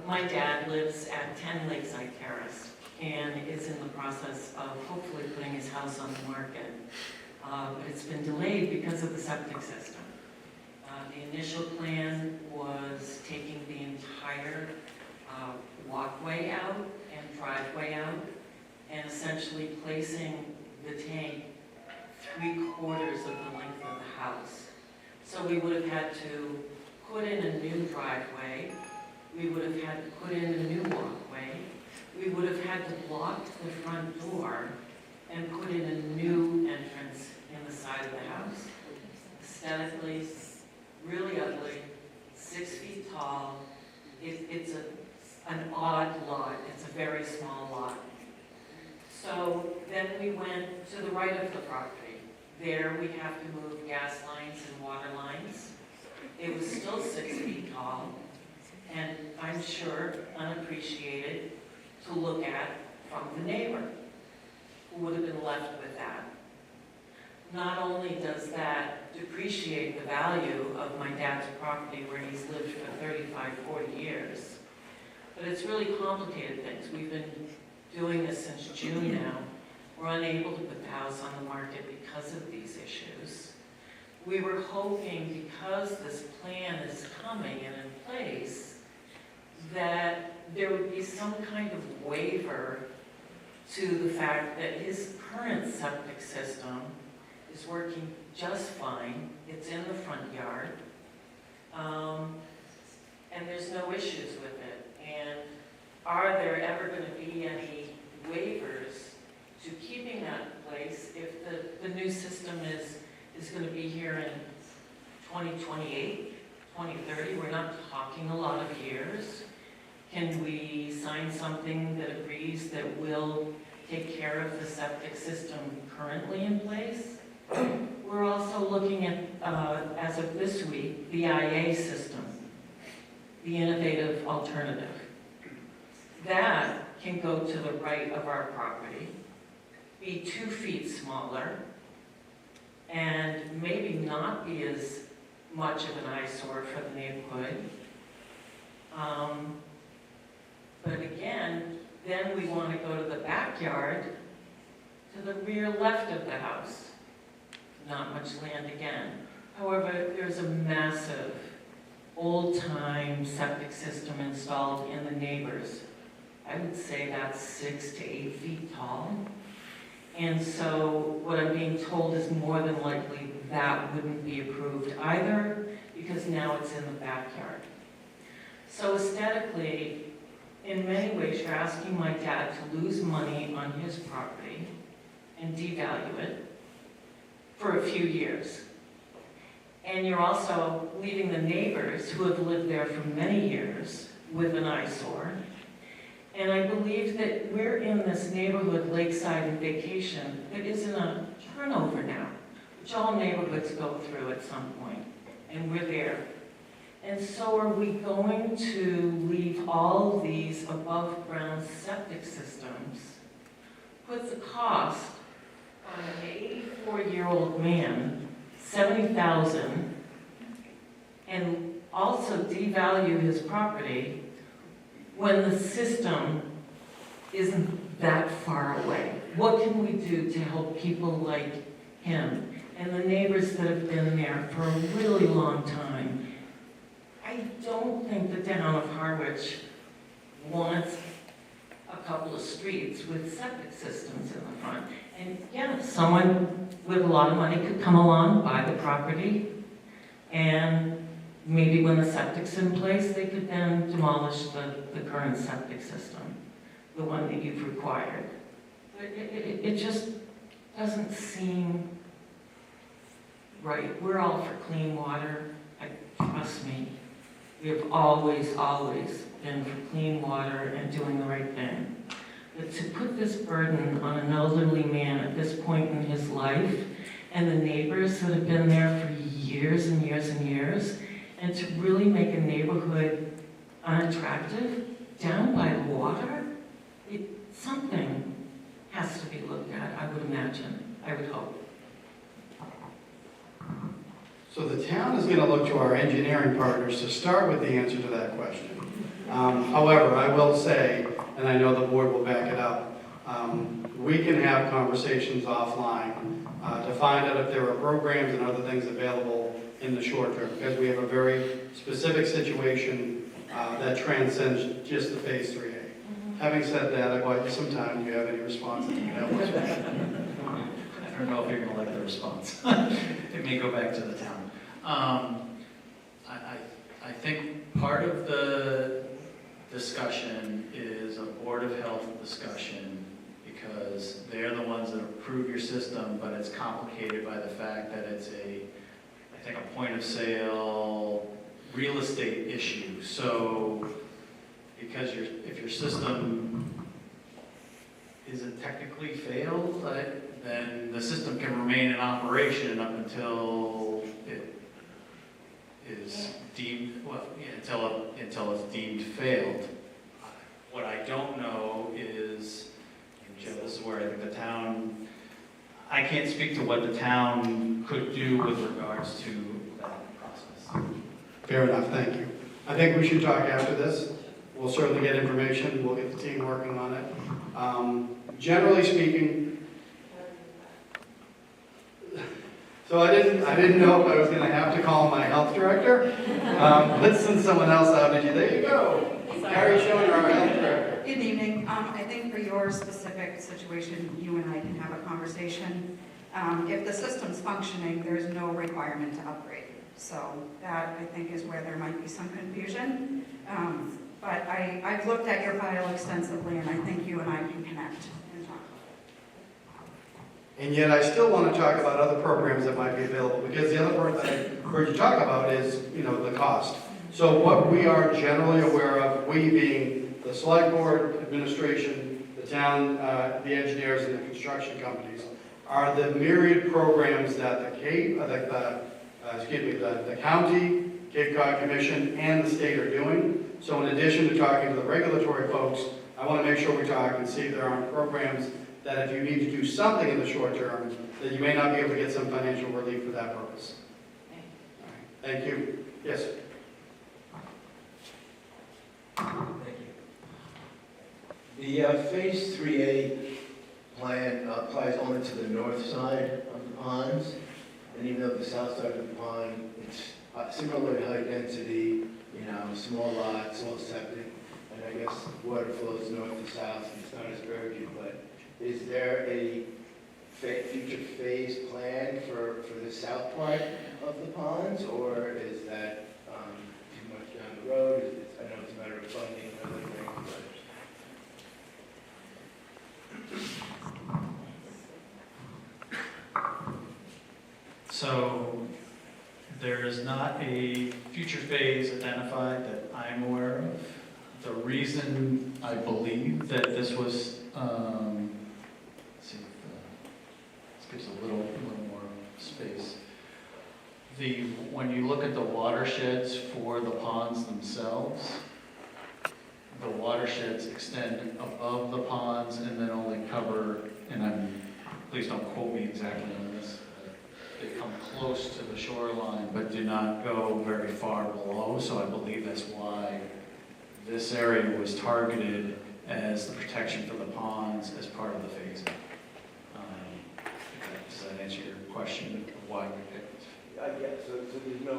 My dad lives at 10 Lakeside Terrace and is in the process of hopefully putting his house on the market. But it's been delayed because of the septic system. The initial plan was taking the entire walkway out and driveway out and essentially placing the tank 3/4 of the length of the house. So we would have had to put in a new driveway, we would have had to put in a new walkway, we would have had to block the front door and put in a new entrance in the side of the house. Aesthetically, really ugly, 6 feet tall. It's an odd lot. It's a very small lot. So then we went to the right of the property. There we have to move gas lines and water lines. It was still 6 feet tall, and I'm sure unappreciated to look at from the neighbor, who would have been left with that. Not only does that depreciate the value of my dad's property where he's lived for 35, 40 years, but it's really complicated things. We've been doing this since June now. were unable to put the house on the market because of these issues. We were hoping, because this plan is coming and in place, that there would be some kind of waiver to the fact that his current septic system is working just fine. It's in the front yard. And there's no issues with it. And are there ever going to be any waivers to keeping that in place if the new system is going to be here in 2028, 2030? We're not talking a lot of years. Can we sign something that agrees that we'll take care of the septic system currently in place? We're also looking at, as of this week, the IA system, the innovative alternative. That can go to the right of our property, be 2 feet smaller, and maybe not be as much of an eyesore for the neighborhood. But again, then we want to go to the backyard, to the rear left of the house. Not much land again. However, there's a massive old-time septic system installed in the neighbors. I would say that's 6 to 8 feet tall. And so what I'm being told is more than likely that wouldn't be approved either, because now it's in the backyard. So aesthetically, in many ways, you're asking my dad to lose money on his property and devalue it for a few years. And you're also leaving the neighbors who have lived there for many years with an eyesore. And I believe that we're in this neighborhood, Lakeside and Vacation, that is in a turnover now, which all neighborhoods go through at some point, and we're there. And so are we going to leave all these above-ground septic systems, put the cost on an 84-year-old man, $70,000, and also devalue his property when the system isn't that far away? What can we do to help people like him and the neighbors that have been there for a really long time? I don't think the town of Harwich wants a couple of streets with septic systems in the front. And yeah, someone with a lot of money could come along, buy the property, and maybe when the septic's in place, they could then demolish the current septic system, the one that you've required. But it just doesn't seem right. We're all for clean water. Trust me. We have always, always been for clean water and doing the right thing. But to put this burden on an elderly man at this point in his life, and the neighbors that have been there for years and years and years, and to really make a neighborhood unattractive down by the water, something has to be looked at, I would imagine, I would hope. So the town is going to look to our engineering partners to start with the answer to that question. However, I will say, and I know the board will back it up, we can have conversations offline to find out if there are programs and other things available in the short term, because we have a very specific situation that transcends just the Phase 3A. Having said that, I bought you some time. Do you have any responses? I don't know if you're going to like the response. It may go back to the town. I think part of the discussion is a Board of Health discussion, because they're the ones that approve your system, but it's complicated by the fact that it's I think a point of sale real estate issue. So because if your system isn't technically failed, then the system can remain in operation up until it is deemed, well, yeah, until it's deemed failed. What I don't know is, and Joe, this is where I think the town, I can't speak to what the town could do with regards to that process. Fair enough, thank you. I think we should talk after this. We'll certainly get information. We'll get the team working on it. Generally speaking, So I didn't know if I was going to have to call my health director. Let's send someone else out. There you go. Carrie Schoner, our health director. Good evening. I think for your specific situation, you and I can have a conversation. If the system's functioning, there's no requirement to upgrade. So that, I think, is where there might be some confusion. But I've looked at your file extensively, and I think you and I can connect and talk. And yet I still want to talk about other programs that might be available, because the other part that I heard you talk about is, the cost. So what we are generally aware of, we being the select board, administration, the town, the engineers, and the construction companies, are the myriad programs that the county, Cape Cod Commission, and the state are doing. So in addition to talking to the regulatory folks, I want to make sure we talk and see if there aren't programs that if you need to do something in the short term, that you may not be able to get some financial relief for that purpose. Thank you. Yes? Thank you. The Phase 3A plan applies only to the north side of the ponds, and even though the south side of the pond, it's similarly high density, small lots, small septic, and I guess water flows north to south, and it's not as urgent, but is there a future phase plan for the south part of the ponds, or is that too much down the road? I know it's a matter of funding and other things, but... So there is not a future phase identified that I'm aware of. The reason I believe that this was, let's see, this gives a little more space. When you look at the watersheds for the ponds themselves, the watersheds extend above the ponds and then only cover, and please don't quote me exactly on this, they come close to the shoreline but do not go very far below, so I believe that's why this area was targeted as the protection for the ponds as part of the phasing. Does that answer your question of why we picked? Yeah, so there's no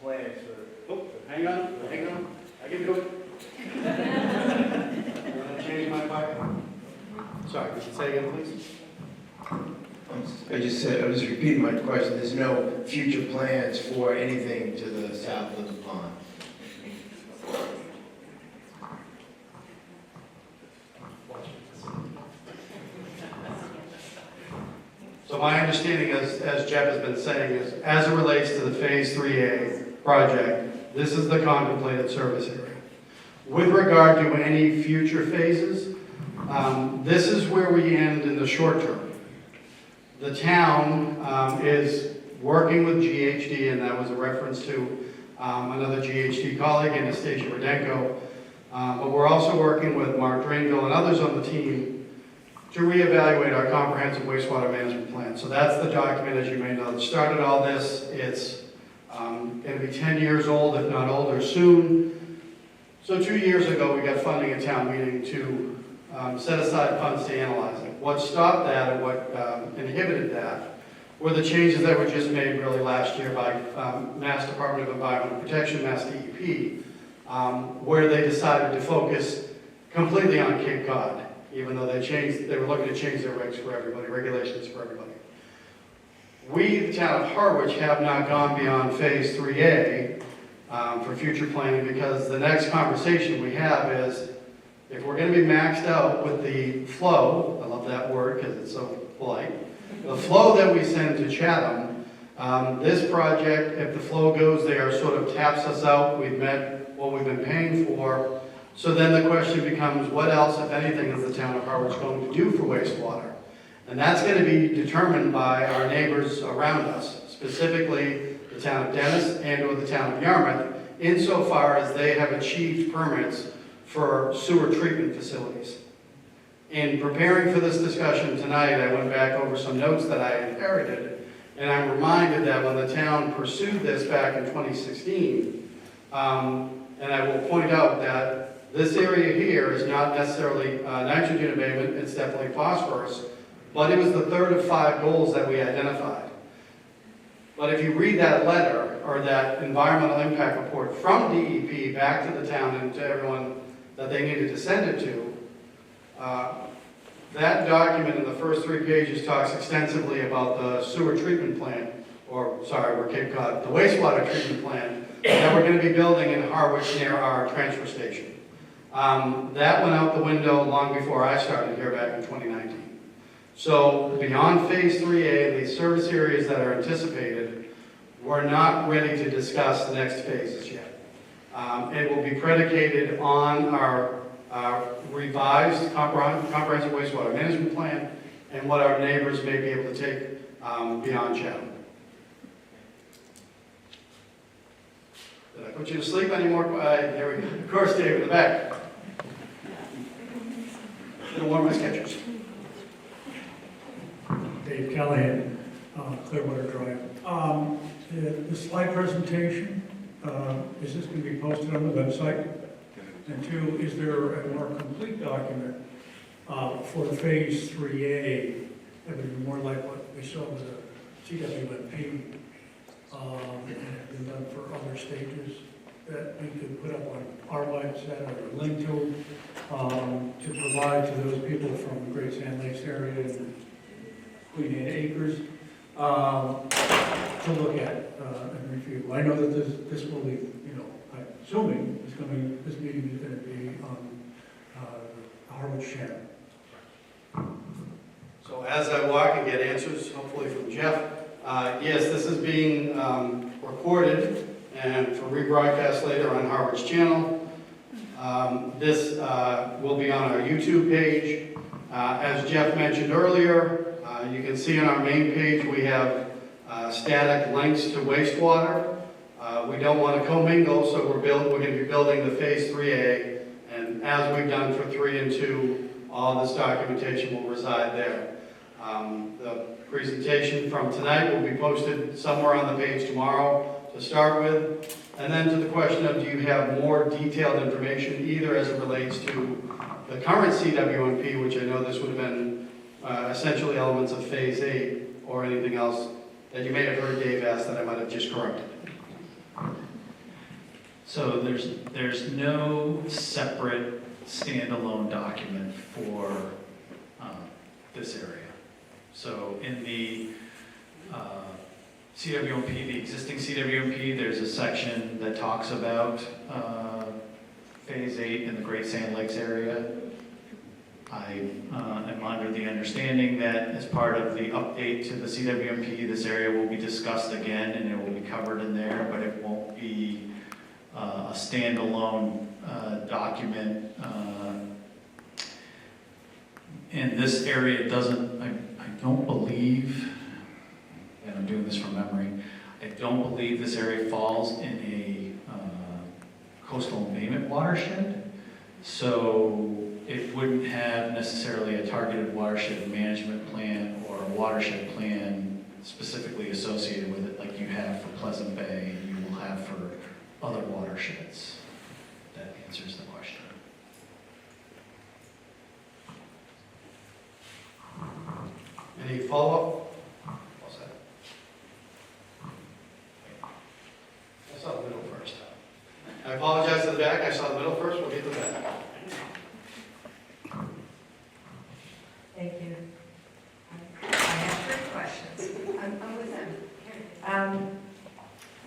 plans for... Oh, hang on. I can do it. Want to change my mind? Sorry, could you say again, please? I was repeating my question. There's no future plans for anything to the south of the pond? So my understanding is, as Jeff has been saying, is as it relates to the Phase 3A project, this is the contemplated service area. With regard to any future phases, this is where we end in the short term. The town is working with GHD, and that was a reference to another GHD colleague, Anastasia Rudenko, but we're also working with Mark Drainville and others on the team to reevaluate our comprehensive wastewater management plan. So that's the document, as you may know, that started all this. It's going to be 10 years old, if not older, soon. So 2 years ago, we got funding at town meeting to set aside funds to analyze it. What stopped that and what inhibited that were the changes that were just made really last year by Mass Department of Environmental Protection, Mass DEP, where they decided to focus completely on Cape Cod, even though they were looking to change their regs for everybody, regulations for everybody. We, the town of Harwich, have not gone beyond Phase 3A for future planning, because the next conversation we have is, if we're going to be maxed out with the flow, I love that word because it's so polite, the flow that we send to Chatham, this project, if the flow goes there, sort of taps us out. We've met what we've been paying for. So then the question becomes, what else, if anything, is the town of Harwich going to do for wastewater? And that's going to be determined by our neighbors around us, specifically the town of Dennis and or the town of Yarmouth, insofar as they have achieved permits for sewer treatment facilities. In preparing for this discussion tonight, I went back over some notes that I inherited, and I'm reminded that when the town pursued this back in 2016, and I will point out that this area here is not necessarily nitrogen abatement, it's definitely phosphorus, but it was the third of 5 goals that we identified. But if you read that letter, or that environmental impact report from DEP back to the town and to everyone that they needed to send it to, that document in the first 3 pages talks extensively about the sewer treatment plant, or, sorry, we're Cape Cod, the wastewater treatment plant that we're going to be building in Harwich near our transfer station. That went out the window long before I started here back in 2019. So beyond Phase 3A, the service areas that are anticipated, we're not ready to discuss the next phases yet. It will be predicated on our revised comprehensive wastewater management plan and what our neighbors may be able to take beyond Chatham. Did I put you to sleep anymore? There we go. Of course, Dave in the back. It'll warm my sketchers. Dave Callahan, Clearwater Drive. The slide presentation, is this going to be posted on the website? And 2, is there a more complete document for Phase 3A that would be more like what we saw with the CWMP and have been done for other stages that we could put up on our website or a link to provide to those people from the Great Sand Lakes area and Queen Anne Acres to look at and review? I know that this will be, I'm assuming this meeting is going to be on Harwich Channel. So as I walk and get answers, hopefully from Jeff, yes, this is being recorded and for rebroadcast later on Harwich Channel. This will be on our YouTube page. As Jeff mentioned earlier, you can see on our main page we have static links to wastewater. We don't want to commingle, so we're going to be building the Phase 3A, and as we've done for 3 and 2, all this documentation will reside there. The presentation from tonight will be posted somewhere on the page tomorrow to start with. And then to the question of, do you have more detailed information, either as it relates to the current CWMP, which I know this would have been essentially elements of Phase 8, or anything else that you may have heard Dave ask that I might have just corrected? So there's no separate standalone document for this area. So in the CWMP, the existing CWMP, there's a section that talks about Phase 8 in the Great Sand Lakes area. I am under the understanding that as part of the update to the CWMP, this area will be discussed again and it will be covered in there, but it won't be a standalone document. And this area doesn't, I don't believe, and I'm doing this from memory, I don't believe this area falls in a coastal embayment watershed. So it wouldn't have necessarily a targeted watershed management plan or a watershed plan specifically associated with it like you have for Pleasant Bay and you will have for other watersheds. That answers the question. Any follow-up? What's that? I saw the middle first. I apologize to the back. I saw the middle first. We'll get to the back. Thank you. I have 3 questions. I'm with them.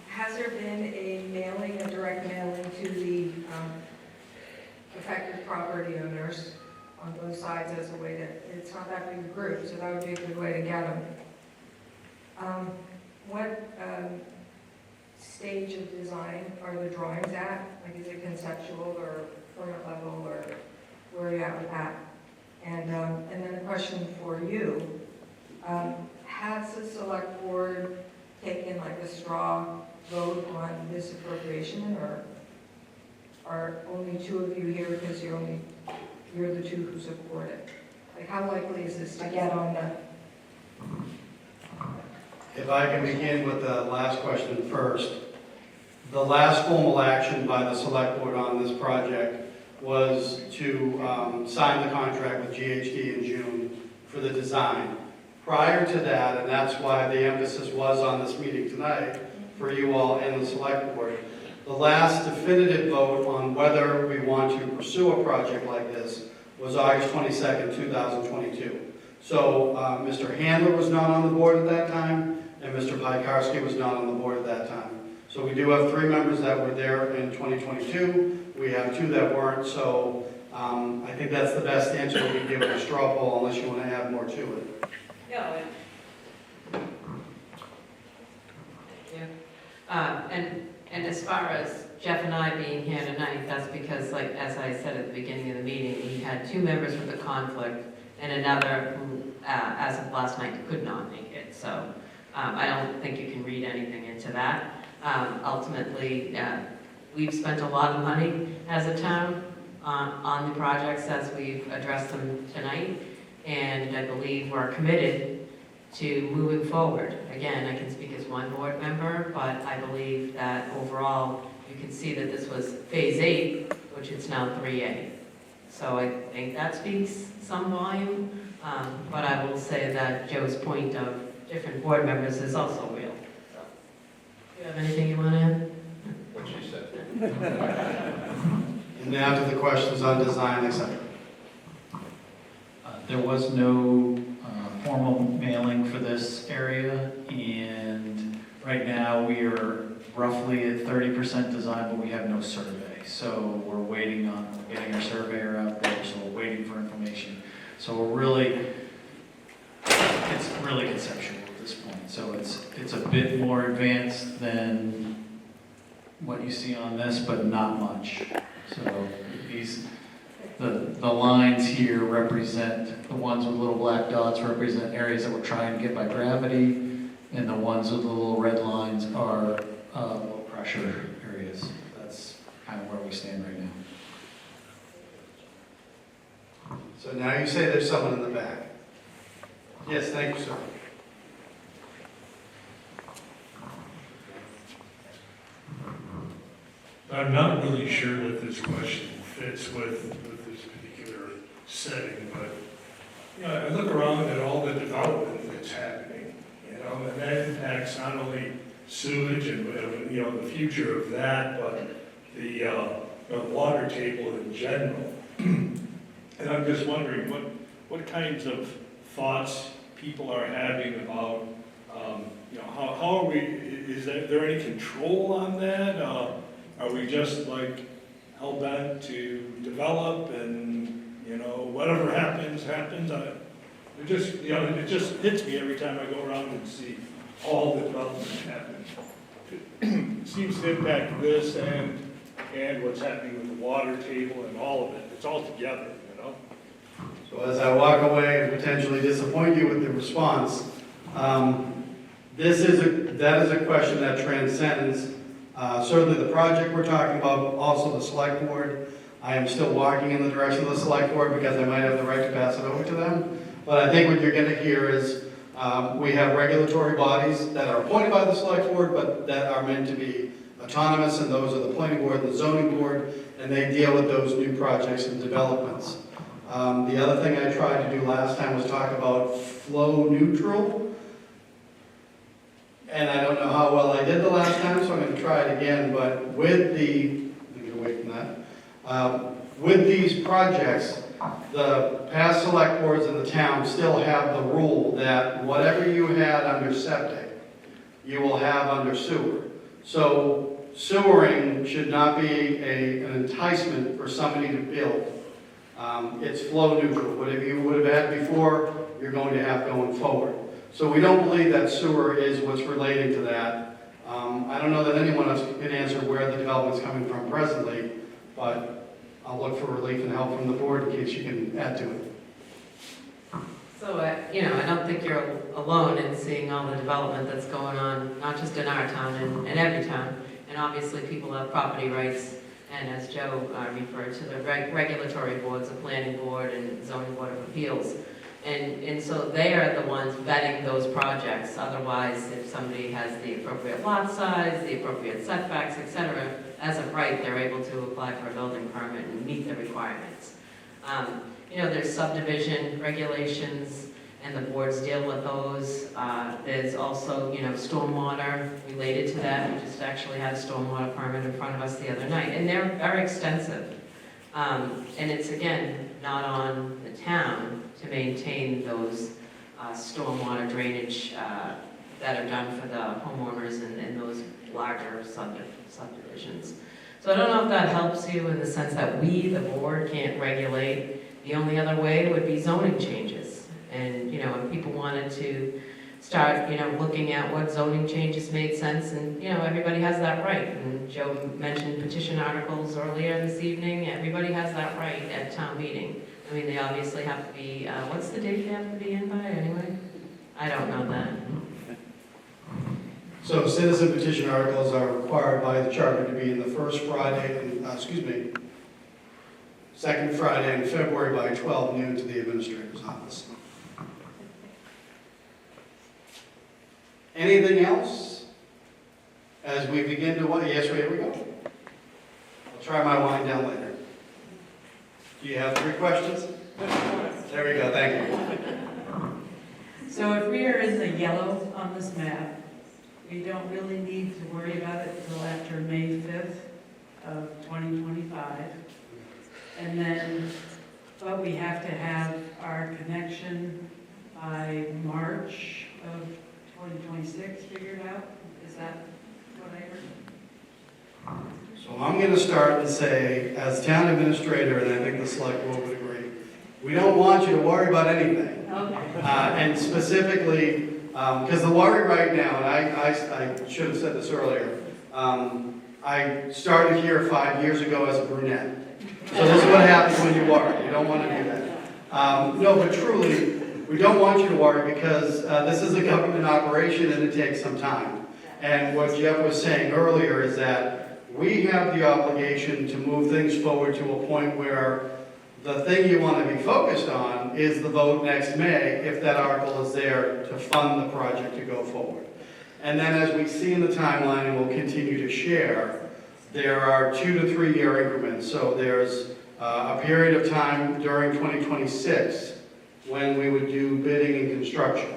Has there been a mailing, a direct mailing to the affected property owners on both sides as a way to, it's not that big a group, so that would be a good way to get them. What stage of design are the drawings at? Like, is it conceptual or permit level, or where are you at with that? And then a question for you. Has the select board taken like a straw vote on this appropriation, or are only 2 of you here because you're the 2 who support it? Like, how likely is this to get on the... If I can begin with the last question first. The last formal action by the select board on this project was to sign the contract with GHD in June for the design. Prior to that, and that's why the emphasis was on this meeting tonight for you all and the select board, the last definitive vote on whether we want to pursue a project like this was August 22nd, 2022. So Mr. Handler was not on the board at that time, and Mr. Piekarski was not on the board at that time. So we do have 3 members that were there in 2022. We have 2 that weren't, so I think that's the best answer we can give with a straw poll, unless you want to add more to it. No, and as far as Jeff and I being here tonight, that's because, like, as I said at the beginning of the meeting, we had 2 members with a conflict and another who, as of last night, could not make it. So I don't think you can read anything into that. Ultimately, we've spent a lot of money as a town on the projects as we've addressed them tonight, and I believe we're committed to moving forward. Again, I can speak as one board member, but I believe that overall, you can see that this was phase 8, which is now 3A. So I think that speaks some volume, but I will say that Joe's point of different board members is also real. So, do you have anything you want to add? What she said. And now to the questions on design, etc. There was no formal mailing for this area, and right now we are roughly at 30% design, but we have no survey. So we're waiting on getting our surveyor out there, so we're waiting for information. So it's really conceptual at this point. So it's a bit more advanced than what you see on this, but not much. So the lines here represent, the ones with little black dots represent areas that we're trying to get by gravity, and the ones with the little red lines are low pressure areas. That's kind of where we stand right now. So now you say there's someone in the back. Yes, thank you, sir. I'm not really sure that this question fits with this particular setting, but, you know, I look around at all the development that's happening, you know, and that impacts not only sewage and, you know, the future of that, but the water table in general. And I'm just wondering what kinds of thoughts people are having about, you know, how are we, is there any control on that? Are we just like hell-bent to develop and, you know, whatever happens, happens? It just, you know, it just hits me every time I go around and see all the development happening. It seems to impact this and what's happening with the water table and all of it. It's all together, you know? So as I walk away and potentially disappoint you with the response, that is a question that transcends certainly the project we're talking about, also the select board. I am still walking in the direction of the select board because I might have the right to pass it over to them. But I think what you're going to hear is we have regulatory bodies that are appointed by the select board, but that are meant to be autonomous, and those are the planning board and the zoning board, and they deal with those new projects and developments. The other thing I tried to do last time was talk about flow neutral. And I don't know how well I did the last time, so I'm going to try it again. But with let me get away from that. With these projects, the past select boards in the town still have the rule that whatever you had under septic, you will have under sewer. So sewering should not be an enticement for somebody to build. It's flow neutral. Whatever you would have had before, you're going to have going forward. So we don't believe that sewer is what's relating to that. I don't know that anyone else can answer where the development's coming from presently, but I'll look for relief and help from the board in case you can add to it. So, you know, I don't think you're alone in seeing all the development that's going on, not just in our town, in every town. And obviously, people have property rights, and as Joe referred to, the regulatory boards, the planning board and zoning board of appeals. And so they are the ones vetting those projects. Otherwise, if somebody has the appropriate lot size, the appropriate setbacks, etc., as of right, they're able to apply for a building permit and meet the requirements. You know, there's subdivision regulations and the boards deal with those. There's also, stormwater related to that. We just actually had a stormwater permit in front of us the other night, and they're very extensive. And it's, again, not on the town to maintain those stormwater drainage that are done for the homeowners in those larger subdivisions. So I don't know if that helps you in the sense that we, the board, can't regulate. The only other way would be zoning changes. And, if people wanted to start, looking at what zoning changes made sense, and, everybody has that right. And Joe mentioned petition articles earlier this evening. Everybody has that right at town meeting. I mean, they obviously have to be, what's the date they have to be in by anyway? I don't know that. So citizen petition articles are required by the charter to be in the second Friday in February by 12 noon to the administrator's office. Anything else? As we begin to, yes, here we go. I'll try my wind down later. Do you have 3 questions? There we go, thank you. So if we are in the yellow on this map, we don't really need to worry about it until after May 5th of 2025. And then, but we have to have our connection by March of 2026 figured out? Is that what I heard? So I'm going to start and say, as town administrator, and I think the select board would agree, we don't want you to worry about anything. Okay. And specifically, because the worry right now, and I should have said this earlier, I started here 5 years ago as a brunette. So this is what happens when you worry. You don't want to do that. No, but truly, we don't want you to worry because this is a government operation and it takes some time. And what Jeff was saying earlier is that we have the obligation to move things forward to a point where the thing you want to be focused on is the vote next May, if that article is there to fund the project to go forward. And then as we see in the timeline, and we'll continue to share, there are 2 to 3 year increments. So there's a period of time during 2026 when we would do bidding and construction.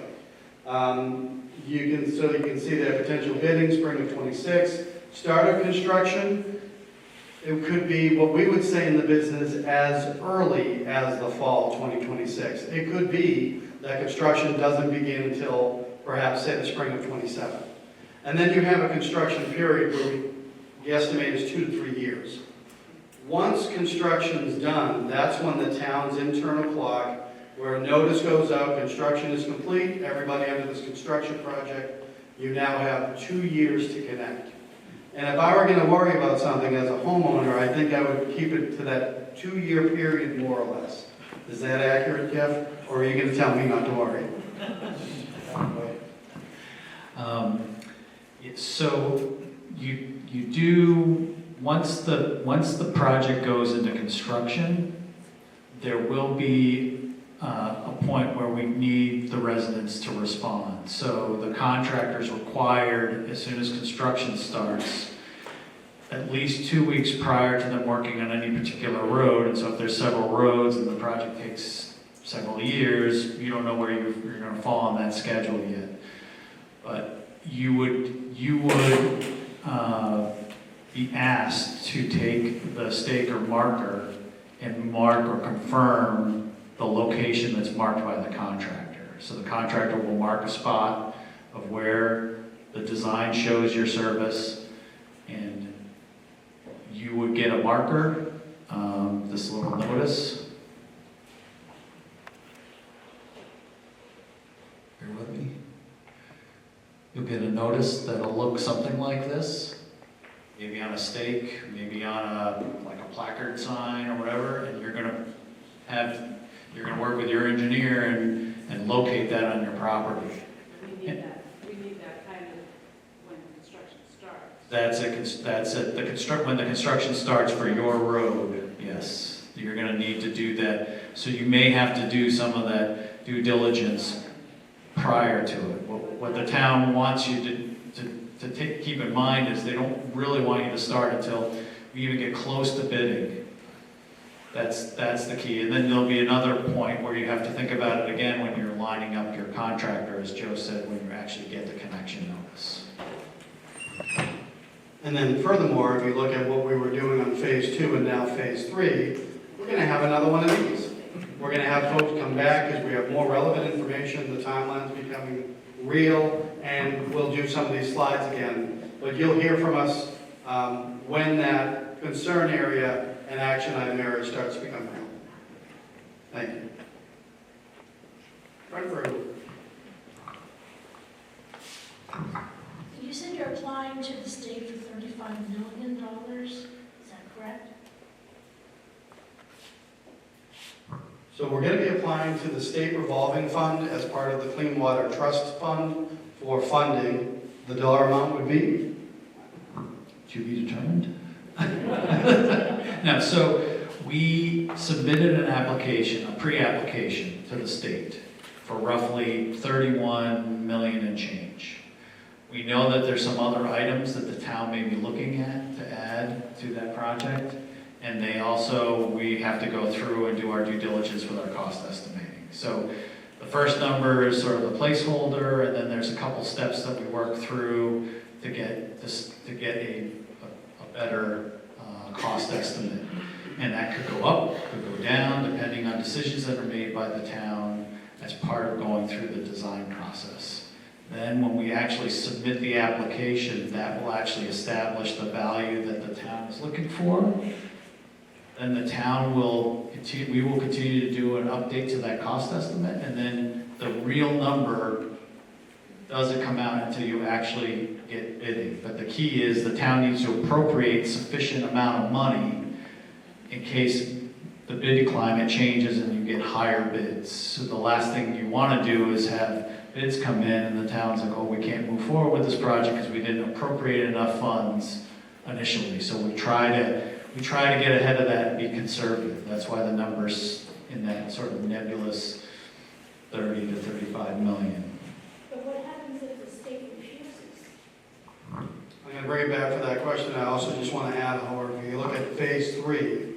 You can see there potential bidding, spring of 26, start of construction. It could be what we would say in the business as early as the fall 2026. It could be that construction doesn't begin until perhaps, say, the spring of 27. And then you have a construction period where we estimate is 2 to 3 years. Once construction's done, that's when the town's internal clock, where a notice goes out, construction is complete, everybody under this construction project, you now have 2 years to connect. And if I were going to worry about something as a homeowner, I think I would keep it to that 2 year period more or less. Is that accurate, Jeff? Or are you going to tell me not to worry? So you do, once the project goes into construction, there will be a point where we need the residents to respond. So the contractor's required, as soon as construction starts, at least 2 weeks prior to them working on any particular road. And so if there's several roads and the project takes several years, you don't know where you're going to fall on that schedule yet. But you would be asked to take the stake or marker and mark or confirm the location that's marked by the contractor. So the contractor will mark a spot of where the design shows your service, and you would get a marker, this little notice. Bear with me. You'll get a notice that'll look something like this, maybe on a stake, maybe on a placard sign or whatever, and you're gonna work with your engineer and locate that on your property. We need that kind of when construction starts. When the construction starts for your road, yes. You're gonna need to do that. So you may have to do some of that due diligence prior to it. What the town wants you to keep in mind is they don't really want you to start until we even get close to bidding. That's the key. And then there'll be another point where you have to think about it again when you're lining up your contractor, as Joe said, when you actually get the connection notice. And then furthermore, if you look at what we were doing on phase 2 and now phase 3, we're going to have another one of these. We're going to have folks come back because we have more relevant information, the timeline's becoming real, and we'll do some of these slides again. But you'll hear from us when that concern area and action item area starts to become real. Thank you. Right through. You said you're applying to the state for $35 million, is that correct? So we're going to be applying to the state revolving fund as part of the Clean Water Trust Fund for funding. The dollar amount would be? To be determined. No, so we submitted an application, a pre-application to the state for roughly 31 million and change. We know that there's some other items that the town may be looking at to add to that project. And we have to go through and do our due diligence with our cost estimating. So the first number is sort of the placeholder, and then there's a couple steps that we work through to get a better cost estimate. And that could go up, could go down, depending on decisions that are made by the town as part of going through the design process. Then when we actually submit the application, that will actually establish the value that the town is looking for. Then the town we will continue to do an update to that cost estimate, and then the real number doesn't come out until you actually get bidding. But the key is the town needs to appropriate sufficient amount of money in case the bid climate changes and you get higher bids. So the last thing you want to do is have bids come in and the town's like, oh, we can't move forward with this project because we didn't appropriate enough funds initially. So we try to get ahead of that and be conservative. That's why the number's in that sort of nebulous 30 to 35 million. But what happens if the state refuses? I'm going to bring it back for that question. I also just want to add, however, if you look at phase 3,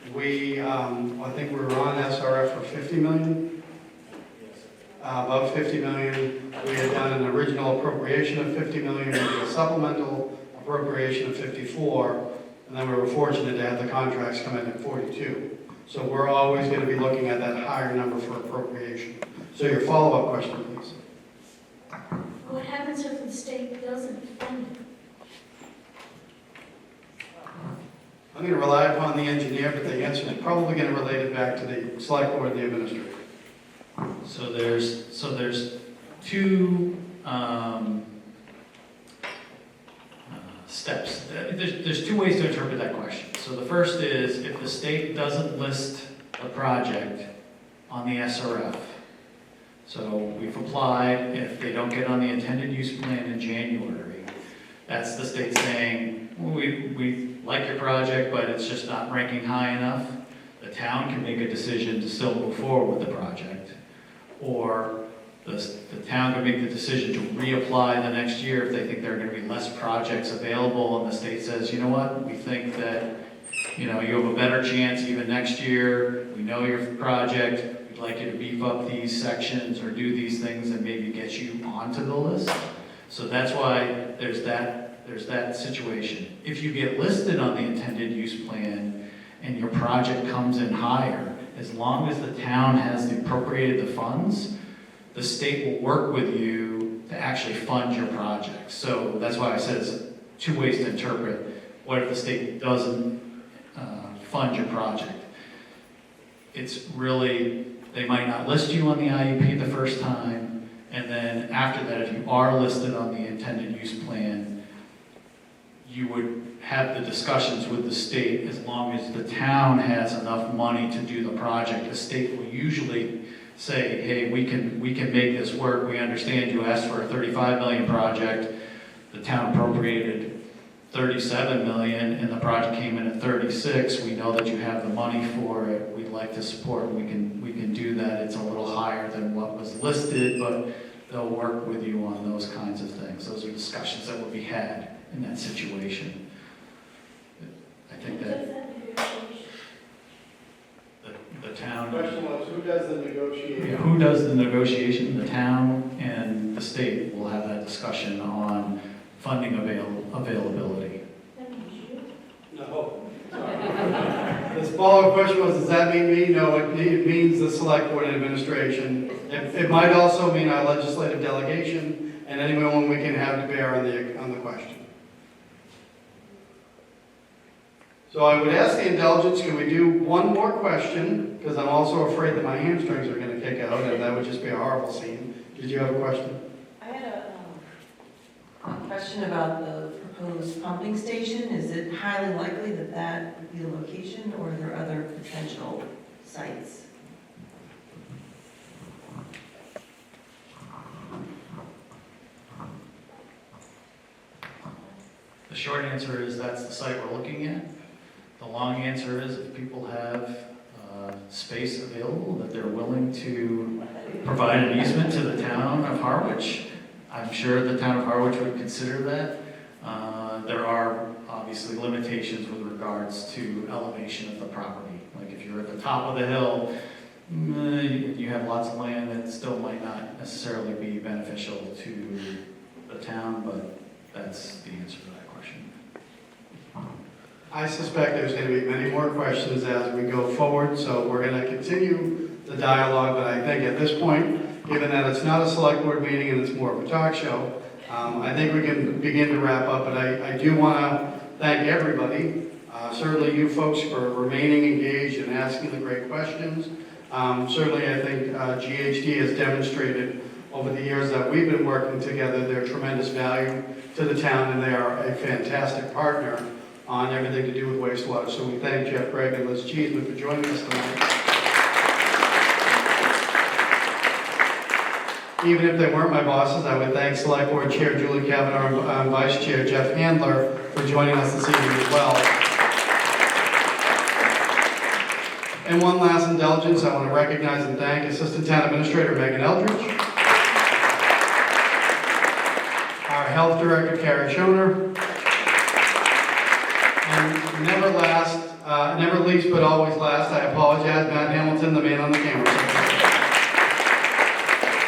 I think we were on SRF for 50 million. Above 50 million. We had done an original appropriation of 50 million, we did a supplemental appropriation of 54. And then we were fortunate to have the contracts come in at 42. So we're always going to be looking at that higher number for appropriation. So your follow-up question, please. What happens if the state doesn't fund it? I'm going to rely upon the engineer, but the answer is probably going to relate it back to the select board and the administrator. So there's two steps. There's two ways to interpret that question. So the first is if the state doesn't list a project on the SRF, so we've applied, if they don't get on the intended use plan in January, that's the state saying, we like your project, but it's just not ranking high enough. The town can make a decision to still move forward with the project, or the town can make the decision to reapply the next year if they think there are going to be less projects available, and the state says, you know what, we think that you have a better chance even next year. We know your project. We'd like you to beef up these sections or do these things and maybe get you onto the list. So that's why there's that situation. If you get listed on the intended use plan and your project comes in higher, as long as the town has appropriated the funds, the state will work with you to actually fund your project. So that's why I said it's two ways to interpret. What if the state doesn't fund your project? It's really, they might not list you on the IUP the first time, and then after that, if you are listed on the intended use plan, you would have the discussions with the state. As long as the town has enough money to do the project, the state will usually say, hey, we can make this work. We understand you asked for a 35 million project. The town appropriated 37 million and the project came in at 36. We know that you have the money for it. We'd like to support. We can do that. It's a little higher than what was listed, but they'll work with you on those kinds of things. Those are discussions that will be had in that situation. I think that. does the negotiating? Who does the negotiation? The town and the state will have that discussion on funding availability. No. The follow-up question was, does that mean me? No, it means the select board and administration. It might also mean our legislative delegation and anyone we can have to bear on the question. So I would ask the indulgence, can we do one more question? Because I'm also afraid that my hamstrings are going to kick out, and that would just be a horrible scene. Did you have a question? I had a question about the proposed pumping station. Is it highly likely that that would be the location, or are there other potential sites? The short answer is that's the site we're looking at. The long answer is if people have space available that they're willing to provide an easement to the town of Harwich, I'm sure the town of Harwich would consider that. There are obviously limitations with regards to elevation of the property. Like if you're at the top of the hill, you have lots of land that still might not necessarily be beneficial to the town, but that's the answer to that question. I suspect there's going to be many more questions as we go forward, so we're going to continue the dialogue, but I think at this point, given that it's not a select board meeting and it's more of a talk show, I think we can begin to wrap up, but I do want to thank everybody, certainly you folks for remaining engaged and asking the great questions. Certainly I think GHD has demonstrated over the years that we've been working together their tremendous value to the town, and they are a fantastic partner on everything to do with wastewater. So we thank Jeff Gregg and Liz Cheeseman for joining us tonight. Even if they weren't my bosses, I would thank Select Board Chair Julie Kavanaugh and Vice Chair Jeff Handler for joining us this evening as well. And one last indulgence, I want to recognize and thank Assistant Town Administrator Megan Eldridge, our Health Director Carrie Schoner, and never least but always last, I apologize, Matt Hamilton, the man on the camera.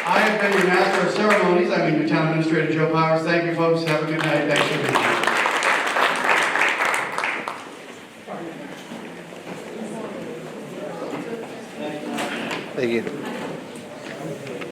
I have been your Master of Ceremonies. I mean your Town Administrator Joe Powers. Thank you, folks. Have a good night. Thanks for being here. Thank you.